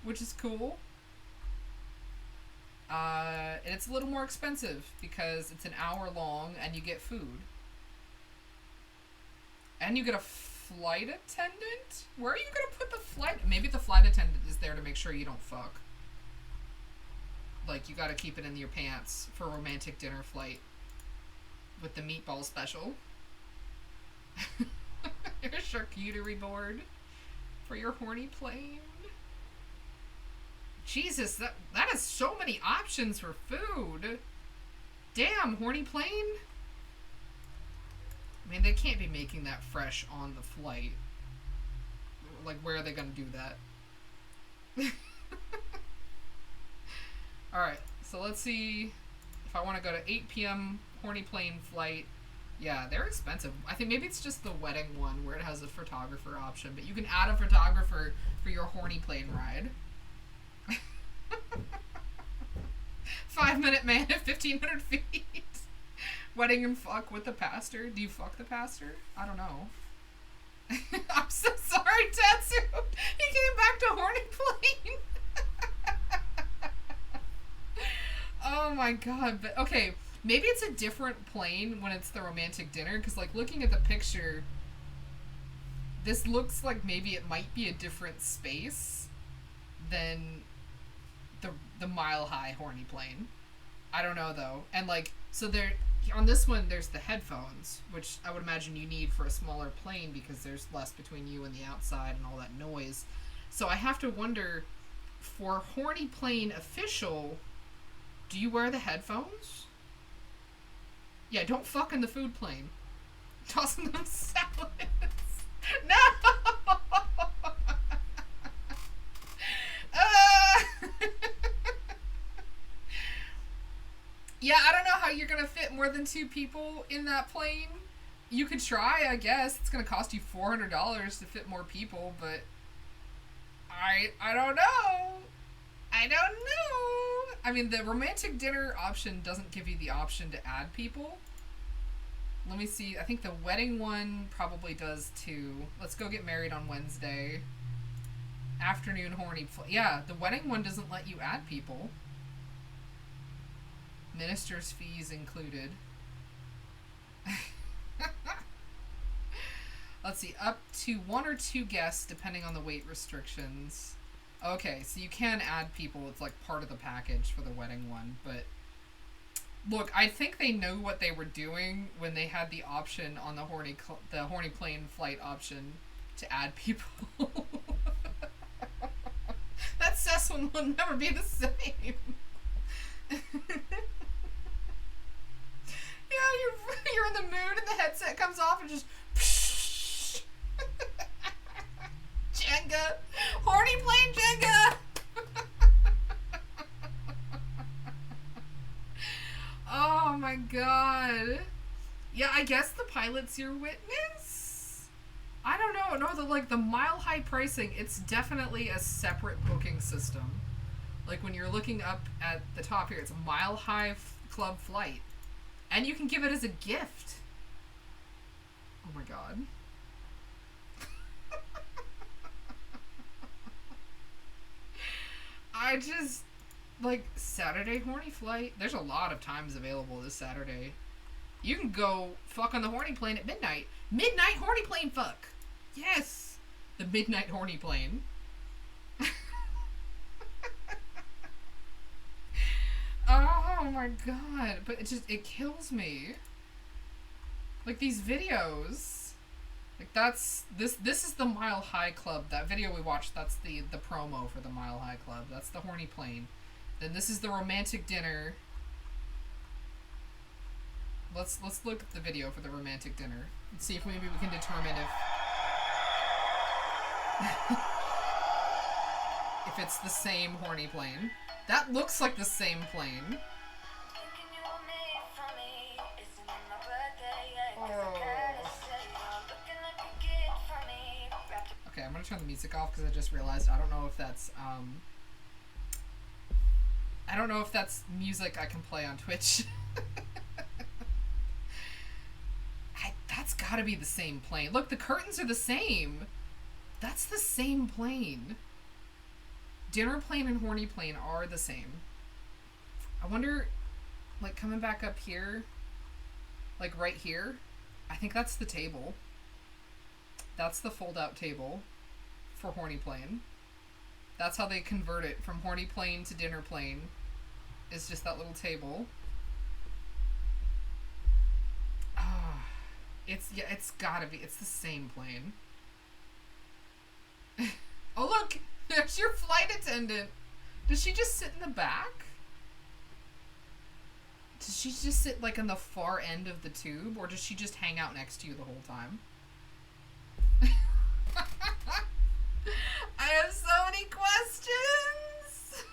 [SPEAKER 1] which is cool. And it's a little more expensive because it's an hour long and you get food. And you get a flight attendant? Where are you going to put the flight? Maybe the flight attendant is there to make sure you don't fuck. Like, you got to keep it in your pants for a romantic dinner flight. With the meatball special. Your charcuterie board for your horny plane. Jesus, that is so many options for food. Damn, horny plane. I mean, they can't be making that fresh on the flight. Like, where are they gonna do that? Alright, so let's see if I want to go to 8 p.m. horny plane flight. Yeah, they're expensive. I think maybe it's just the wedding one where it has a photographer option, but you can add a photographer for your horny plane ride. 5-minute man at 1,500 feet. Wedding and fuck with the pastor. Do you fuck the pastor? I don't know. I'm so sorry, Tatsu. He came back to horny plane. Oh my god. But okay, maybe it's a different plane when it's the romantic dinner, because like looking at the picture, this looks like maybe it might be a different space than the Mile High horny plane. I don't know though. And like, so there on this one there's the headphones, which I would imagine you need for a smaller plane because there's less between you and the outside and all that noise. So I have to wonder, for Horny Plane official, do you wear the headphones? Yeah, don't fuck in the food plane. Tossing them salads. No! Yeah, I don't know how you're gonna fit more than 2 people in that plane. You could try, I guess. It's gonna cost you $400 to fit more people, but I don't know. I don't know. I mean, the romantic dinner option doesn't give you the option to add people. Let me see. I think the wedding one probably does too. Let's go get married on Wednesday. Afternoon horny. Yeah, the wedding one doesn't let you add people. Minister's fees included. Let's see. Up to 1 or 2 guests depending on the weight restrictions. Okay, so you can add people. It's like part of the package for the wedding one, but look, I think they knew what they were doing when they had the option on the horny plane flight option to add people. That Cess one will never be the same. Yeah, you're in the mood and the headset comes off and just Jenga, horny plane Jenga. Oh my god. Yeah, I guess the pilot's your witness? I don't know. No, the mile high pricing, it's definitely a separate booking system. Like when you're looking up at the top here, it's a mile high club flight. And you can give it as a gift. Oh my god. I just, like, Saturday horny flight. There's a lot of times available this Saturday. You can go fuck on the horny plane at midnight. Midnight horny plane fuck. Yes. The midnight horny plane. Oh my god. But it kills me. Like, these videos. Like, this is the Mile High Club. That video we watched, that's the promo for the Mile High Club. That's the horny plane. Then this is the romantic dinner. Let's look at the video for the romantic dinner and see if maybe we can determine if it's the same horny plane. That looks like the same plane. Oh. Okay, I'm gonna turn the music off because I just realized I don't know if that's music I can play on Twitch. That's gotta be the same plane. Look, the curtains are the same. That's the same plane. Dinner plane and horny plane are the same. I wonder, like, coming back up here, like right here, I think that's the table. That's the fold-out table for horny plane. That's how they convert it from horny plane to dinner plane. It's just that little table. Ah, it's gotta be. It's the same plane. Oh look, there's your flight attendant. Does she just sit in the back? Does she just sit like in the far end of the tube, or does she just hang out next to you the whole time? I have so many questions.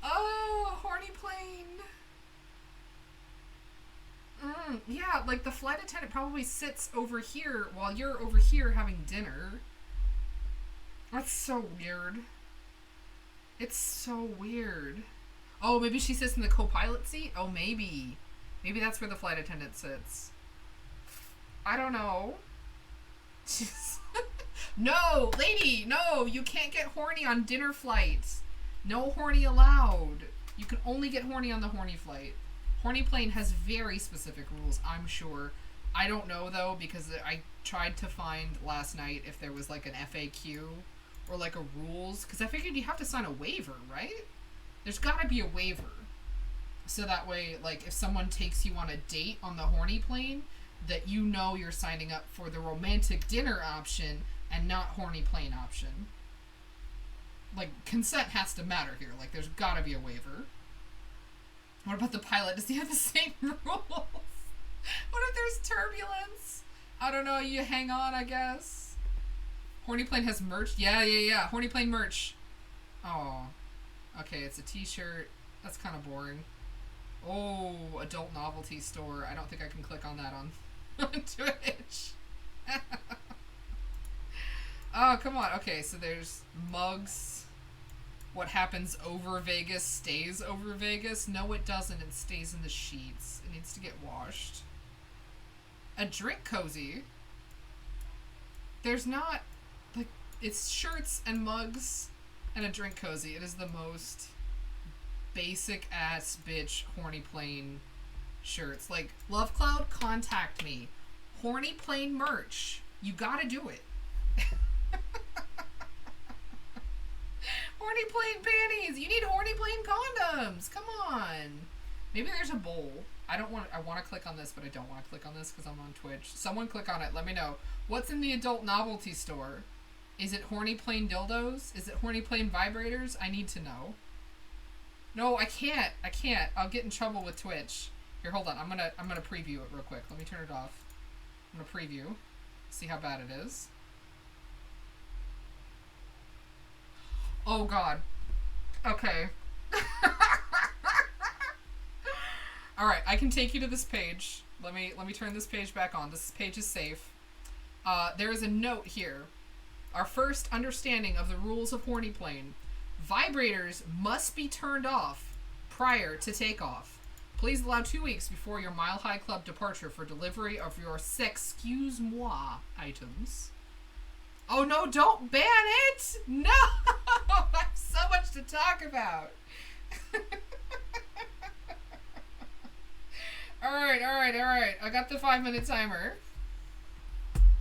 [SPEAKER 1] Oh, horny plane. Yeah, like the flight attendant probably sits over here while you're over here having dinner. That's so weird. It's so weird. Oh, maybe she sits in the co-pilot seat? Oh, maybe. Maybe that's where the flight attendant sits. I don't know. No, lady, no, you can't get horny on dinner flights. No horny allowed. You can only get horny on the horny flight. Horny plane has very specific rules, I'm sure. I don't know, though, because I tried to find last night if there was, like, an FAQ or, like, a rules. Because I figured you have to sign a waiver, right? There's got to be a waiver. So that way, like, if someone takes you on a date on the horny plane, that you know you're signing up for the romantic dinner option and not horny plane option. Like, consent has to matter here. Like, there's got to be a waiver. What about the pilot? Does he have the same rules? What if there's turbulence? I don't know. You hang on, I guess. Horny plane has merch? Yeah. Horny plane merch. Oh. Okay, it's a t-shirt. That's kind of boring. Oh, adult novelty store. I don't think I can click on that on Twitch. Oh, come on. Okay, so there's mugs. What happens over Vegas stays over Vegas. No, it doesn't. It stays in the sheets. It needs to get washed. A drink cozy. There's not, like, it's shirts and mugs and a drink cozy. It is the most basic ass bitch horny plane shirts. Like, Love Cloud, contact me. Horny plane merch. You gotta do it. Horny plane panties. You need horny plane condoms. Come on. Maybe there's a bowl. I want to click on this, but I don't want to click on this because I'm on Twitch. Someone click on it. Let me know. What's in the adult novelty store? Is it horny plane dildos? Is it horny plane vibrators? I need to know. No, I can't. I'll get in trouble with Twitch. Here, hold on. I'm gonna preview it real quick. Let me turn it off. I'm gonna preview. See how bad it is. Oh God. Okay. All right, I can take you to this page. Let me turn this page back on. This page is safe. There is a note here. Our first understanding of the rules of horny plane. Vibrators must be turned off prior to takeoff. Please allow 2 weeks before your Mile High Club departure for delivery of your excuse-moi items. Oh no, don't ban it! No! I have so much to talk about. Alright. I got the 5-minute timer.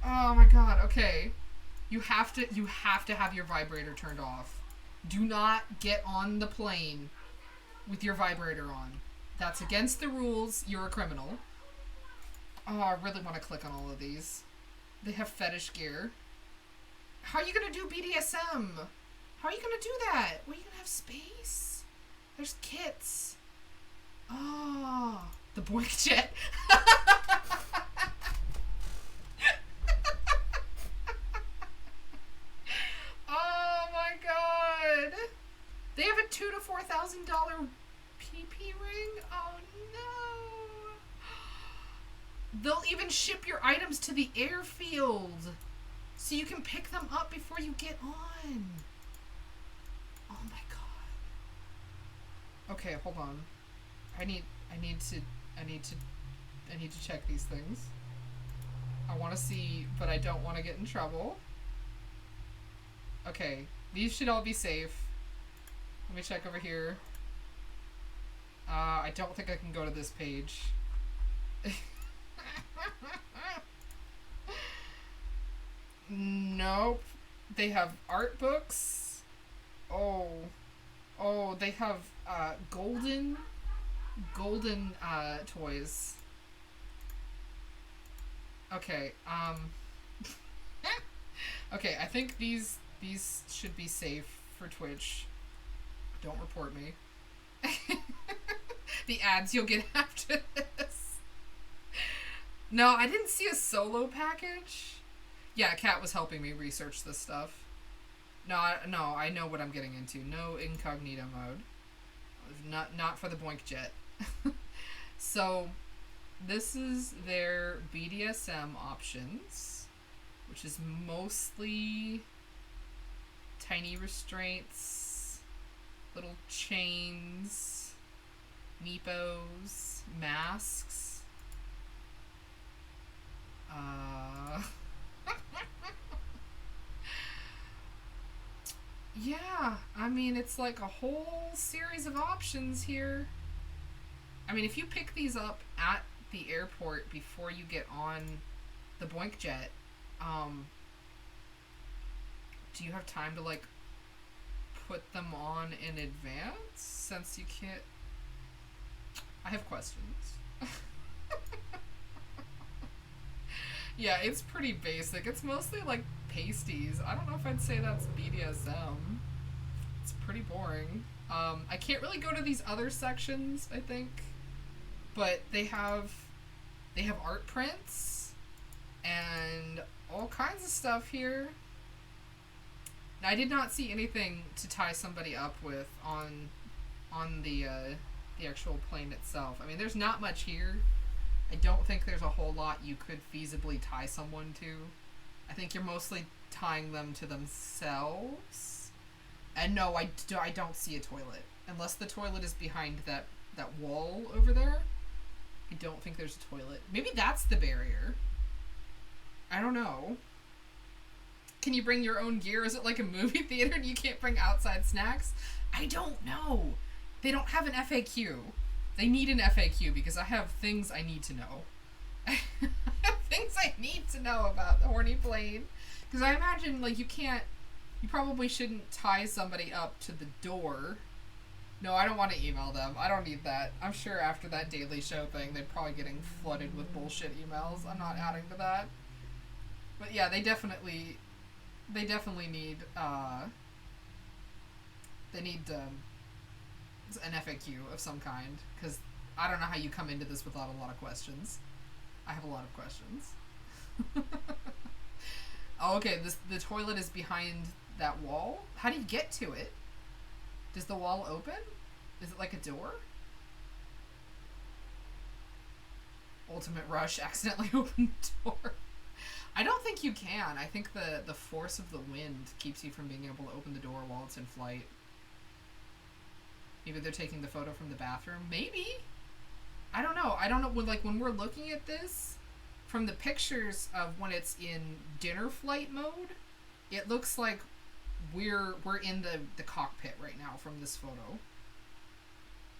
[SPEAKER 1] Oh my God, okay. You have to have your vibrator turned off. Do not get on the plane with your vibrator on. That's against the rules. You're a criminal. Oh, I really want to click on all of these. They have fetish gear. How are you going to do BDSM? How are you going to do that? Well, you going to have space? There's kits. Oh, the boink jet. Oh my God. They have a $2,000 to $4,000 PP ring? Oh no. They'll even ship your items to the airfield so you can pick them up before you get on. Oh my God. Okay, hold on. I need to check these things. I want to see, but I don't want to get in trouble. Okay, these should all be safe. Let me check over here. I don't think I can go to this page. Nope. They have art books. Oh, they have golden toys. Okay. Okay, I think these should be safe for Twitch. Don't report me. The ads you'll get after this. No, I didn't see a solo package. Yeah, Kat was helping me research this stuff. No, I know what I'm getting into. No incognito mode. Not for the boink jet. So, this is their BDSM options, which is mostly tiny restraints, little chains, meepos, masks. Yeah, I mean, it's like a whole series of options here. I mean, if you pick these up at the airport before you get on the boink jet, do you have time to, like, put them on in advance since you can't? I have questions. Yeah, it's pretty basic. It's mostly like pasties. I don't know if I'd say that's BDSM. It's pretty boring. I can't really go to these other sections, I think, but they have art prints and all kinds of stuff here. Now, I did not see anything to tie somebody up with on the actual plane itself. I mean, there's not much here. I don't think there's a whole lot you could feasibly tie someone to. I think you're mostly tying them to themselves. And no, I don't see a toilet. Unless the toilet is behind that wall over there. I don't think there's a toilet. Maybe that's the barrier. I don't know. Can you bring your own gear? Is it like a movie theater and you can't bring outside snacks? I don't know. They don't have an FAQ. They need an FAQ because I have things I need to know. I have things I need to know about the horny plane. Because I imagine, like, you probably shouldn't tie somebody up to the door. No, I don't want to email them. I don't need that. I'm sure after that Daily Show thing, they're probably getting flooded with bullshit emails. I'm not adding to that. But yeah, they definitely need, an FAQ of some kind, because I don't know how you come into this without a lot of questions. I have a lot of questions. Oh, okay, the toilet is behind that wall? How do you get to it? Does the wall open? Is it like a door? Ultimate Rush accidentally opened the door. I don't think you can. I think the force of the wind keeps you from being able to open the door while it's in flight. Maybe they're taking the photo from the bathroom. Maybe. I don't know. When we're looking at this, from the pictures of when it's in dinner flight mode, it looks like we're in the cockpit right now from this photo.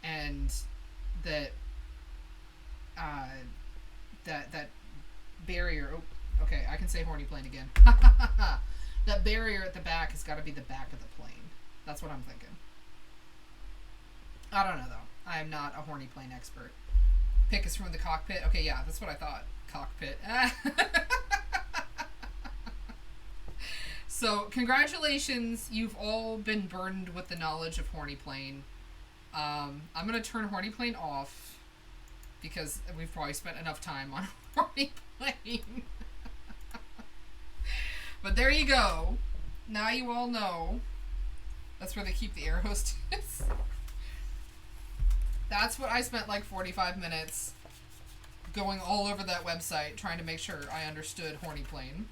[SPEAKER 1] And that barrier. Oh, okay, I can say horny plane again. That barrier at the back has got to be the back of the plane. That's what I'm thinking. I don't know, though. I am not a horny plane expert. Pick is from the cockpit. Okay, yeah, that's what I thought. Cockpit. So, congratulations. You've all been burdened with the knowledge of horny plane. I'm going to turn horny plane off because we've probably spent enough time on horny plane. But there you go. Now you all know. That's where they keep the air hostess. That's what I spent like 45 minutes going all over that website trying to make sure I understood horny plane.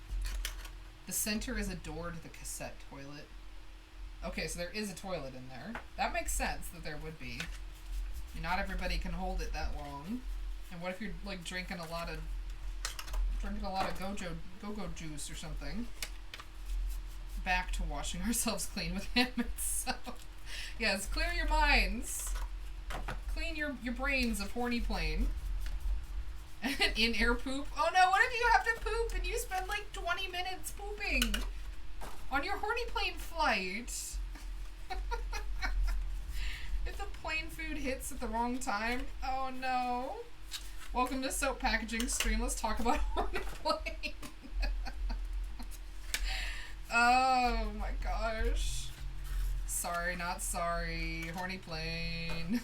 [SPEAKER 1] The center is a door to the cassette toilet. Okay, so there is a toilet in there. That makes sense that there would be. I mean, not everybody can hold it that long. And what if you're like drinking a lot of go-go juice or something? Back to washing ourselves clean with him itself. Yes, clear your minds. Clean your brains of horny plane. In-air poop. Oh no, what if you have to poop and you spend like 20 minutes pooping on your horny plane flight? If the plane food hits at the wrong time, oh no. Welcome to Soap Packaging Stream. Let's talk about horny plane. Oh my gosh. Sorry, not sorry. Horny plane.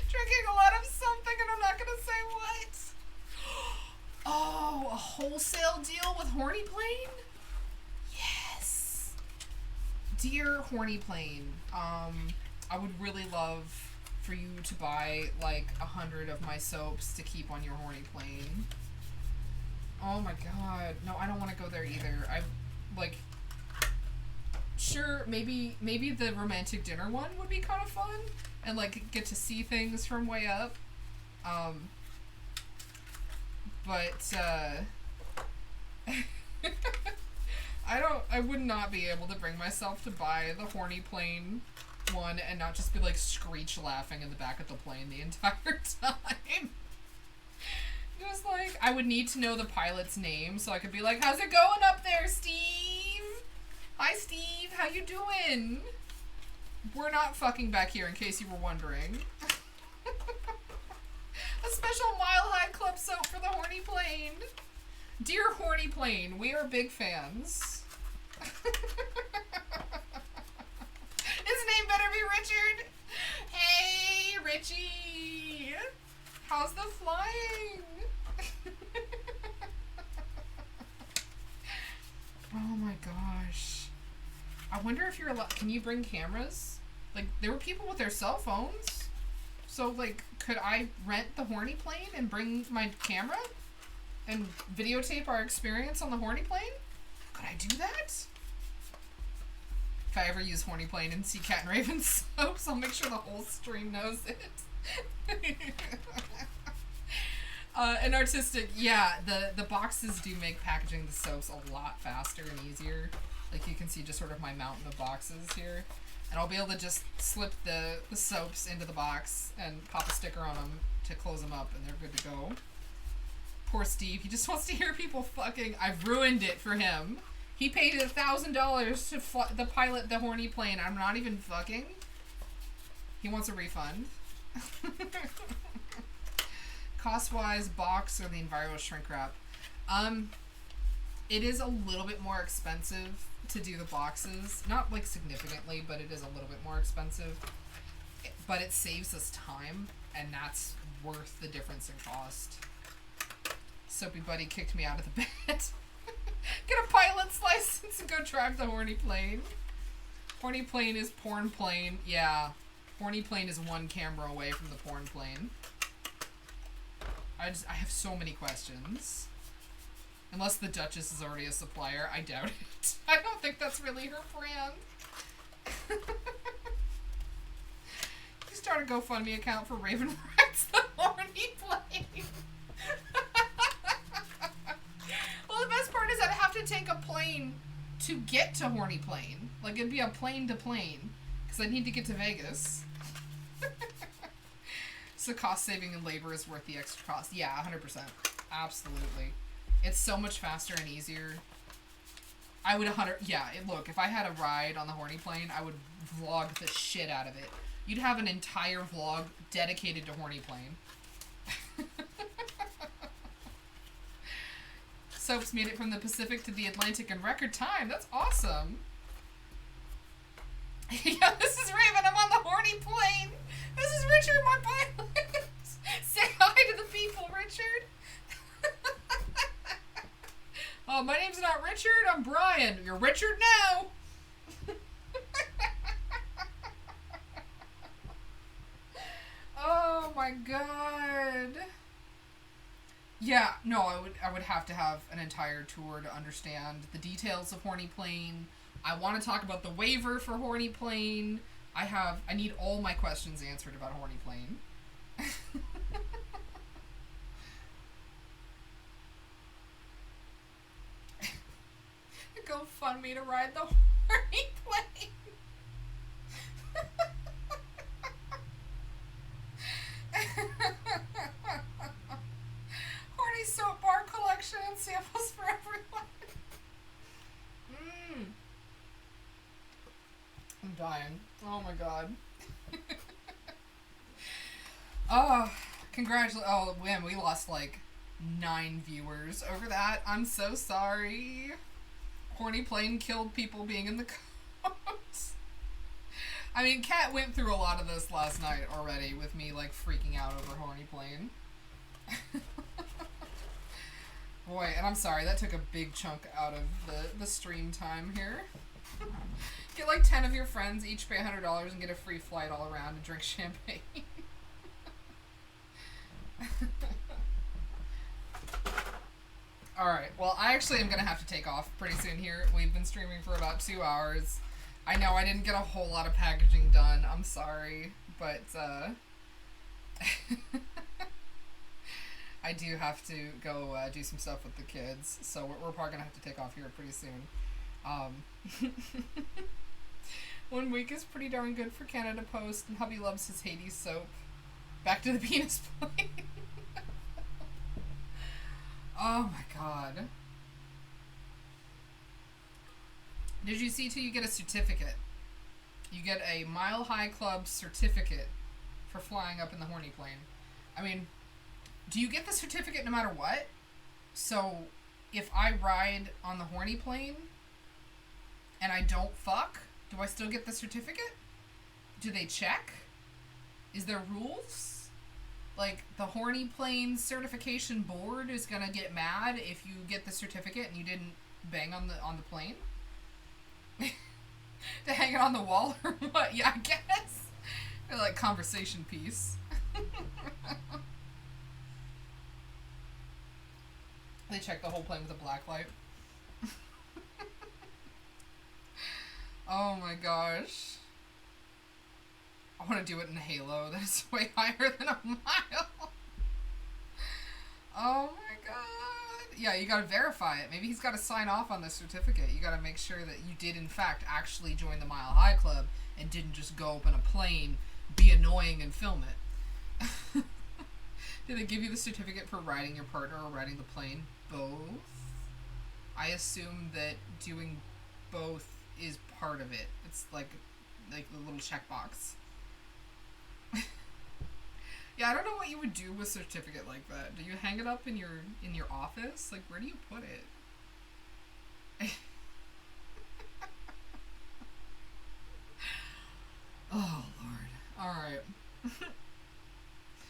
[SPEAKER 1] Drinking a lot of something and I'm not gonna say what. Oh, a wholesale deal with horny plane? Yes. Dear horny plane, I would really love for you to buy like 100 of my soaps to keep on your horny plane. Oh my god. No, I don't want to go there either. Sure, maybe the romantic dinner one would be kind of fun and like get to see things from way up. But I would not be able to bring myself to buy the horny plane one and not just be like screech laughing in the back of the plane the entire time. Just like, I would need to know the pilot's name so I could be like, how's it going up there, Steve? Hi, Steve. How you doing? We're not fucking back here, in case you were wondering. A special Mile High Club soap for the Horny Plane. Dear Horny Plane, we are big fans. His name better be Richard. Hey, Richie. How's the flying? Oh my gosh. I wonder if you're allowed. Can you bring cameras? Like, there were people with their cell phones. So, like, could I rent the Horny Plane and bring my camera? And videotape our experience on the Horny Plane? Could I do that? If I ever use Horny Plane and see Cat and Raven soaps, I'll make sure the whole stream knows it. And artistic, yeah, the boxes do make packaging the soaps a lot faster and easier. Like, you can see just sort of my mountain of boxes here. And I'll be able to just slip the soaps into the box and pop a sticker on them to close them up, and they're good to go. Poor Steve, he just wants to hear people fucking. I've ruined it for him. He paid $1,000 to pilot the Horny Plane. I'm not even fucking. He wants a refund. Cost-wise, box or the Enviro shrink wrap. It is a little bit more expensive to do the boxes. Not, like, significantly, but it is a little bit more expensive. But it saves us time, and that's worth the difference in cost. Soapy Buddy kicked me out of the bed. Get a pilot's license and go drive the Horny Plane. Horny Plane is porn plane. Yeah. Horny Plane is one camera away from the porn plane. I have so many questions. Unless the Duchess is already a supplier, I doubt it. I don't think that's really her brand. You start a GoFundMe account for Raven Rex the Horny Plane. Well, the best part is I'd have to take a plane to get to Horny Plane. Like, it'd be a plane to plane. Because I need to get to Vegas. So cost saving and labor is worth the extra cost. Yeah, 100%. Absolutely. It's so much faster and easier. I would look, if I had a ride on the Horny Plane, I would vlog the shit out of it. You'd have an entire vlog dedicated to Horny Plane. Soaps made it from the Pacific to the Atlantic in record time. That's awesome. Yeah, this is Raven. I'm on the Horny Plane. This is Richard, my pilot. Say hi to the people, Richard. Oh, my name's not Richard. I'm Brian. You're Richard now. Oh my god. Yeah, no, I would have to have an entire tour to understand the details of Horny Plane. I want to talk about the waiver for Horny Plane. I need all my questions answered about Horny Plane. GoFundMe to ride the Horny Plane. Horny soap bar collection and samples for everyone. I'm dying. Oh my god. Oh, congratulations. Oh, man, we lost like 9 viewers over that. I'm so sorry. Horny Plane killed people being in the coast. I mean, Kat went through a lot of this last night already with me, like, freaking out over Horny Plane. Boy, and I'm sorry, that took a big chunk out of the stream time here. Get like 10 of your friends, each pay $100 and get a free flight all around and drink champagne. Alright, well, I actually am going to have to take off pretty soon here. We've been streaming for about 2 hours. I know I didn't get a whole lot of packaging done. I'm sorry, but I do have to go do some stuff with the kids, so we're probably going to have to take off here pretty soon. 1 week is pretty darn good for Canada Post, and hubby loves his Hades soap. Back to the penis plane. Oh my god. Did you see too? You get a certificate. You get a Mile High Club certificate for flying up in the horny plane. I mean, do you get the certificate no matter what? So, if I ride on the horny plane and I don't fuck, do I still get the certificate? Do they check? Is there rules? Like, the horny plane certification board is gonna get mad if you get the certificate and you didn't bang on the plane? To hang it on the wall or what? Yeah, I guess. They're like conversation piece. They check the whole plane with a black light. Oh my gosh. I want to do it in Halo. That's way higher than a mile. Oh my god. Yeah, you gotta verify it. Maybe he's gotta sign off on the certificate. You gotta make sure that you did in fact actually join the Mile High Club and didn't just go up in a plane, be annoying, and film it. Did they give you the certificate for riding your partner or riding the plane? Both? I assume that doing both is part of it. It's like the little checkbox. Yeah, I don't know what you would do with a certificate like that. Do you hang it up in your office? Like, where do you put it? Oh, Lord. Alright.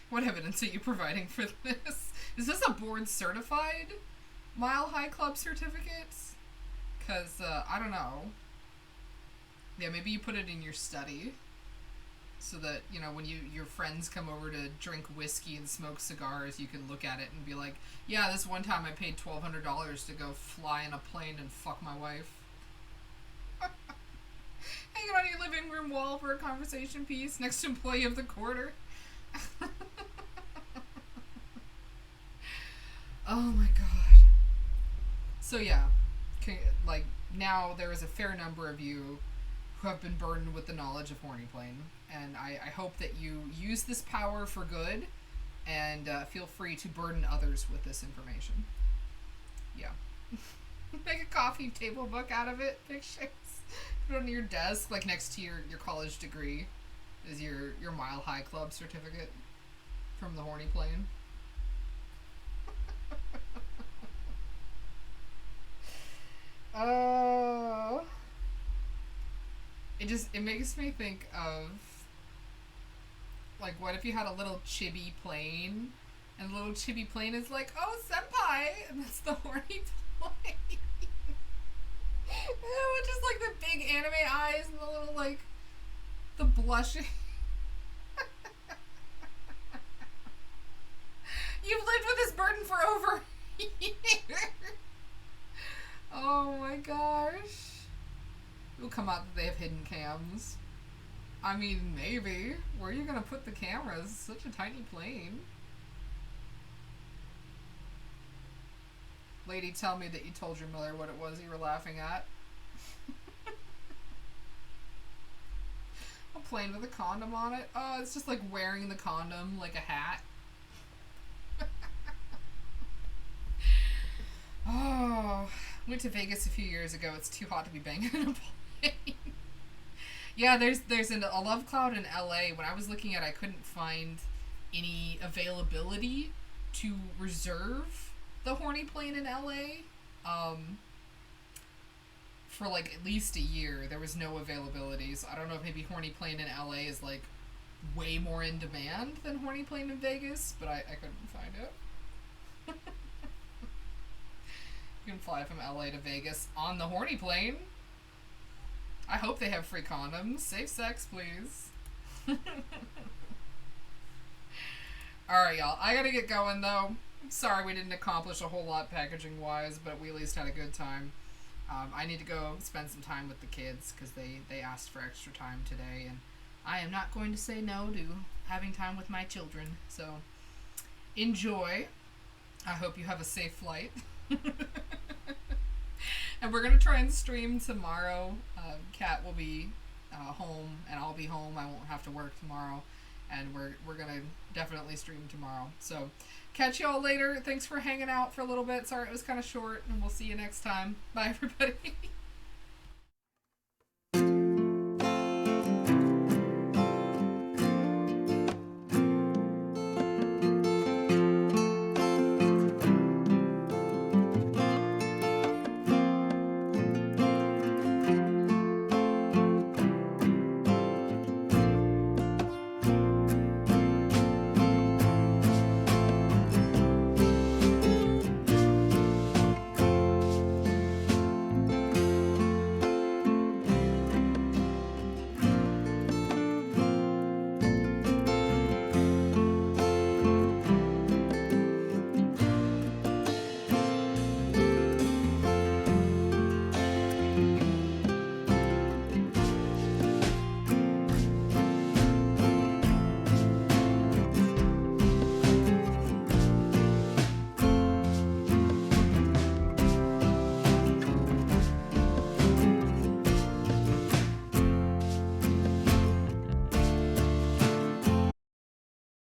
[SPEAKER 1] What evidence are you providing for this? Is this a board certified Mile High Club certificate? Because, I don't know. Yeah, maybe you put it in your study. So that, you know, when your friends come over to drink whiskey and smoke cigars, you can look at it and be like, yeah, this one time I paid $1,200 to go fly in a plane and fuck my wife. Hanging on your living room wall for a conversation piece next to employee of the quarter. Oh my god. So yeah, like, now there is a fair number of you who have been burdened with the knowledge of horny plane, and I hope that you use this power for good, and feel free to burden others with this information. Yeah. Make a coffee table book out of it, pictures. Put it on your desk, like next to your college degree, is your Mile High Club certificate from the horny plane. Oh. It makes me think of, like, what if you had a little chibi plane, and the little chibi plane is like, oh, senpai, and that's the horny plane. With just, like, the big anime eyes and the little, like, the blushing. You've lived with this burden for over a year. Oh my gosh. It'll come out that they have hidden cams. I mean, maybe. Where are you gonna put the cameras? It's such a tiny plane. Lady, tell me that you told your mother what it was you were laughing at. A plane with a condom on it? Oh, it's just like wearing the condom like a hat. Oh, went to Vegas a few years ago. It's too hot to be banging in a plane. Yeah, there's a love cloud in LA. When I was looking at it, I couldn't find any availability to reserve the horny plane in LA. For like at least a year, there was no availability. So I don't know if maybe horny plane in LA is like way more in demand than horny plane in Vegas, but I couldn't find it. You can fly from LA to Vegas on the horny plane. I hope they have free condoms. Safe sex, please. Alright, y'all. I gotta get going, though. Sorry we didn't accomplish a whole lot packaging-wise, but we at least had a good time. I need to go spend some time with the kids, because they asked for extra time today, and I am not going to say no to having time with my children. So, enjoy. I hope you have a safe flight. And we're gonna try and stream tomorrow. Kat will be home, and I'll be home. I won't have to work tomorrow, and we're gonna definitely stream tomorrow. So, catch y'all later. Thanks for hanging out for a little bit. Sorry it was kind of short, and we'll see you next time. Bye, everybody.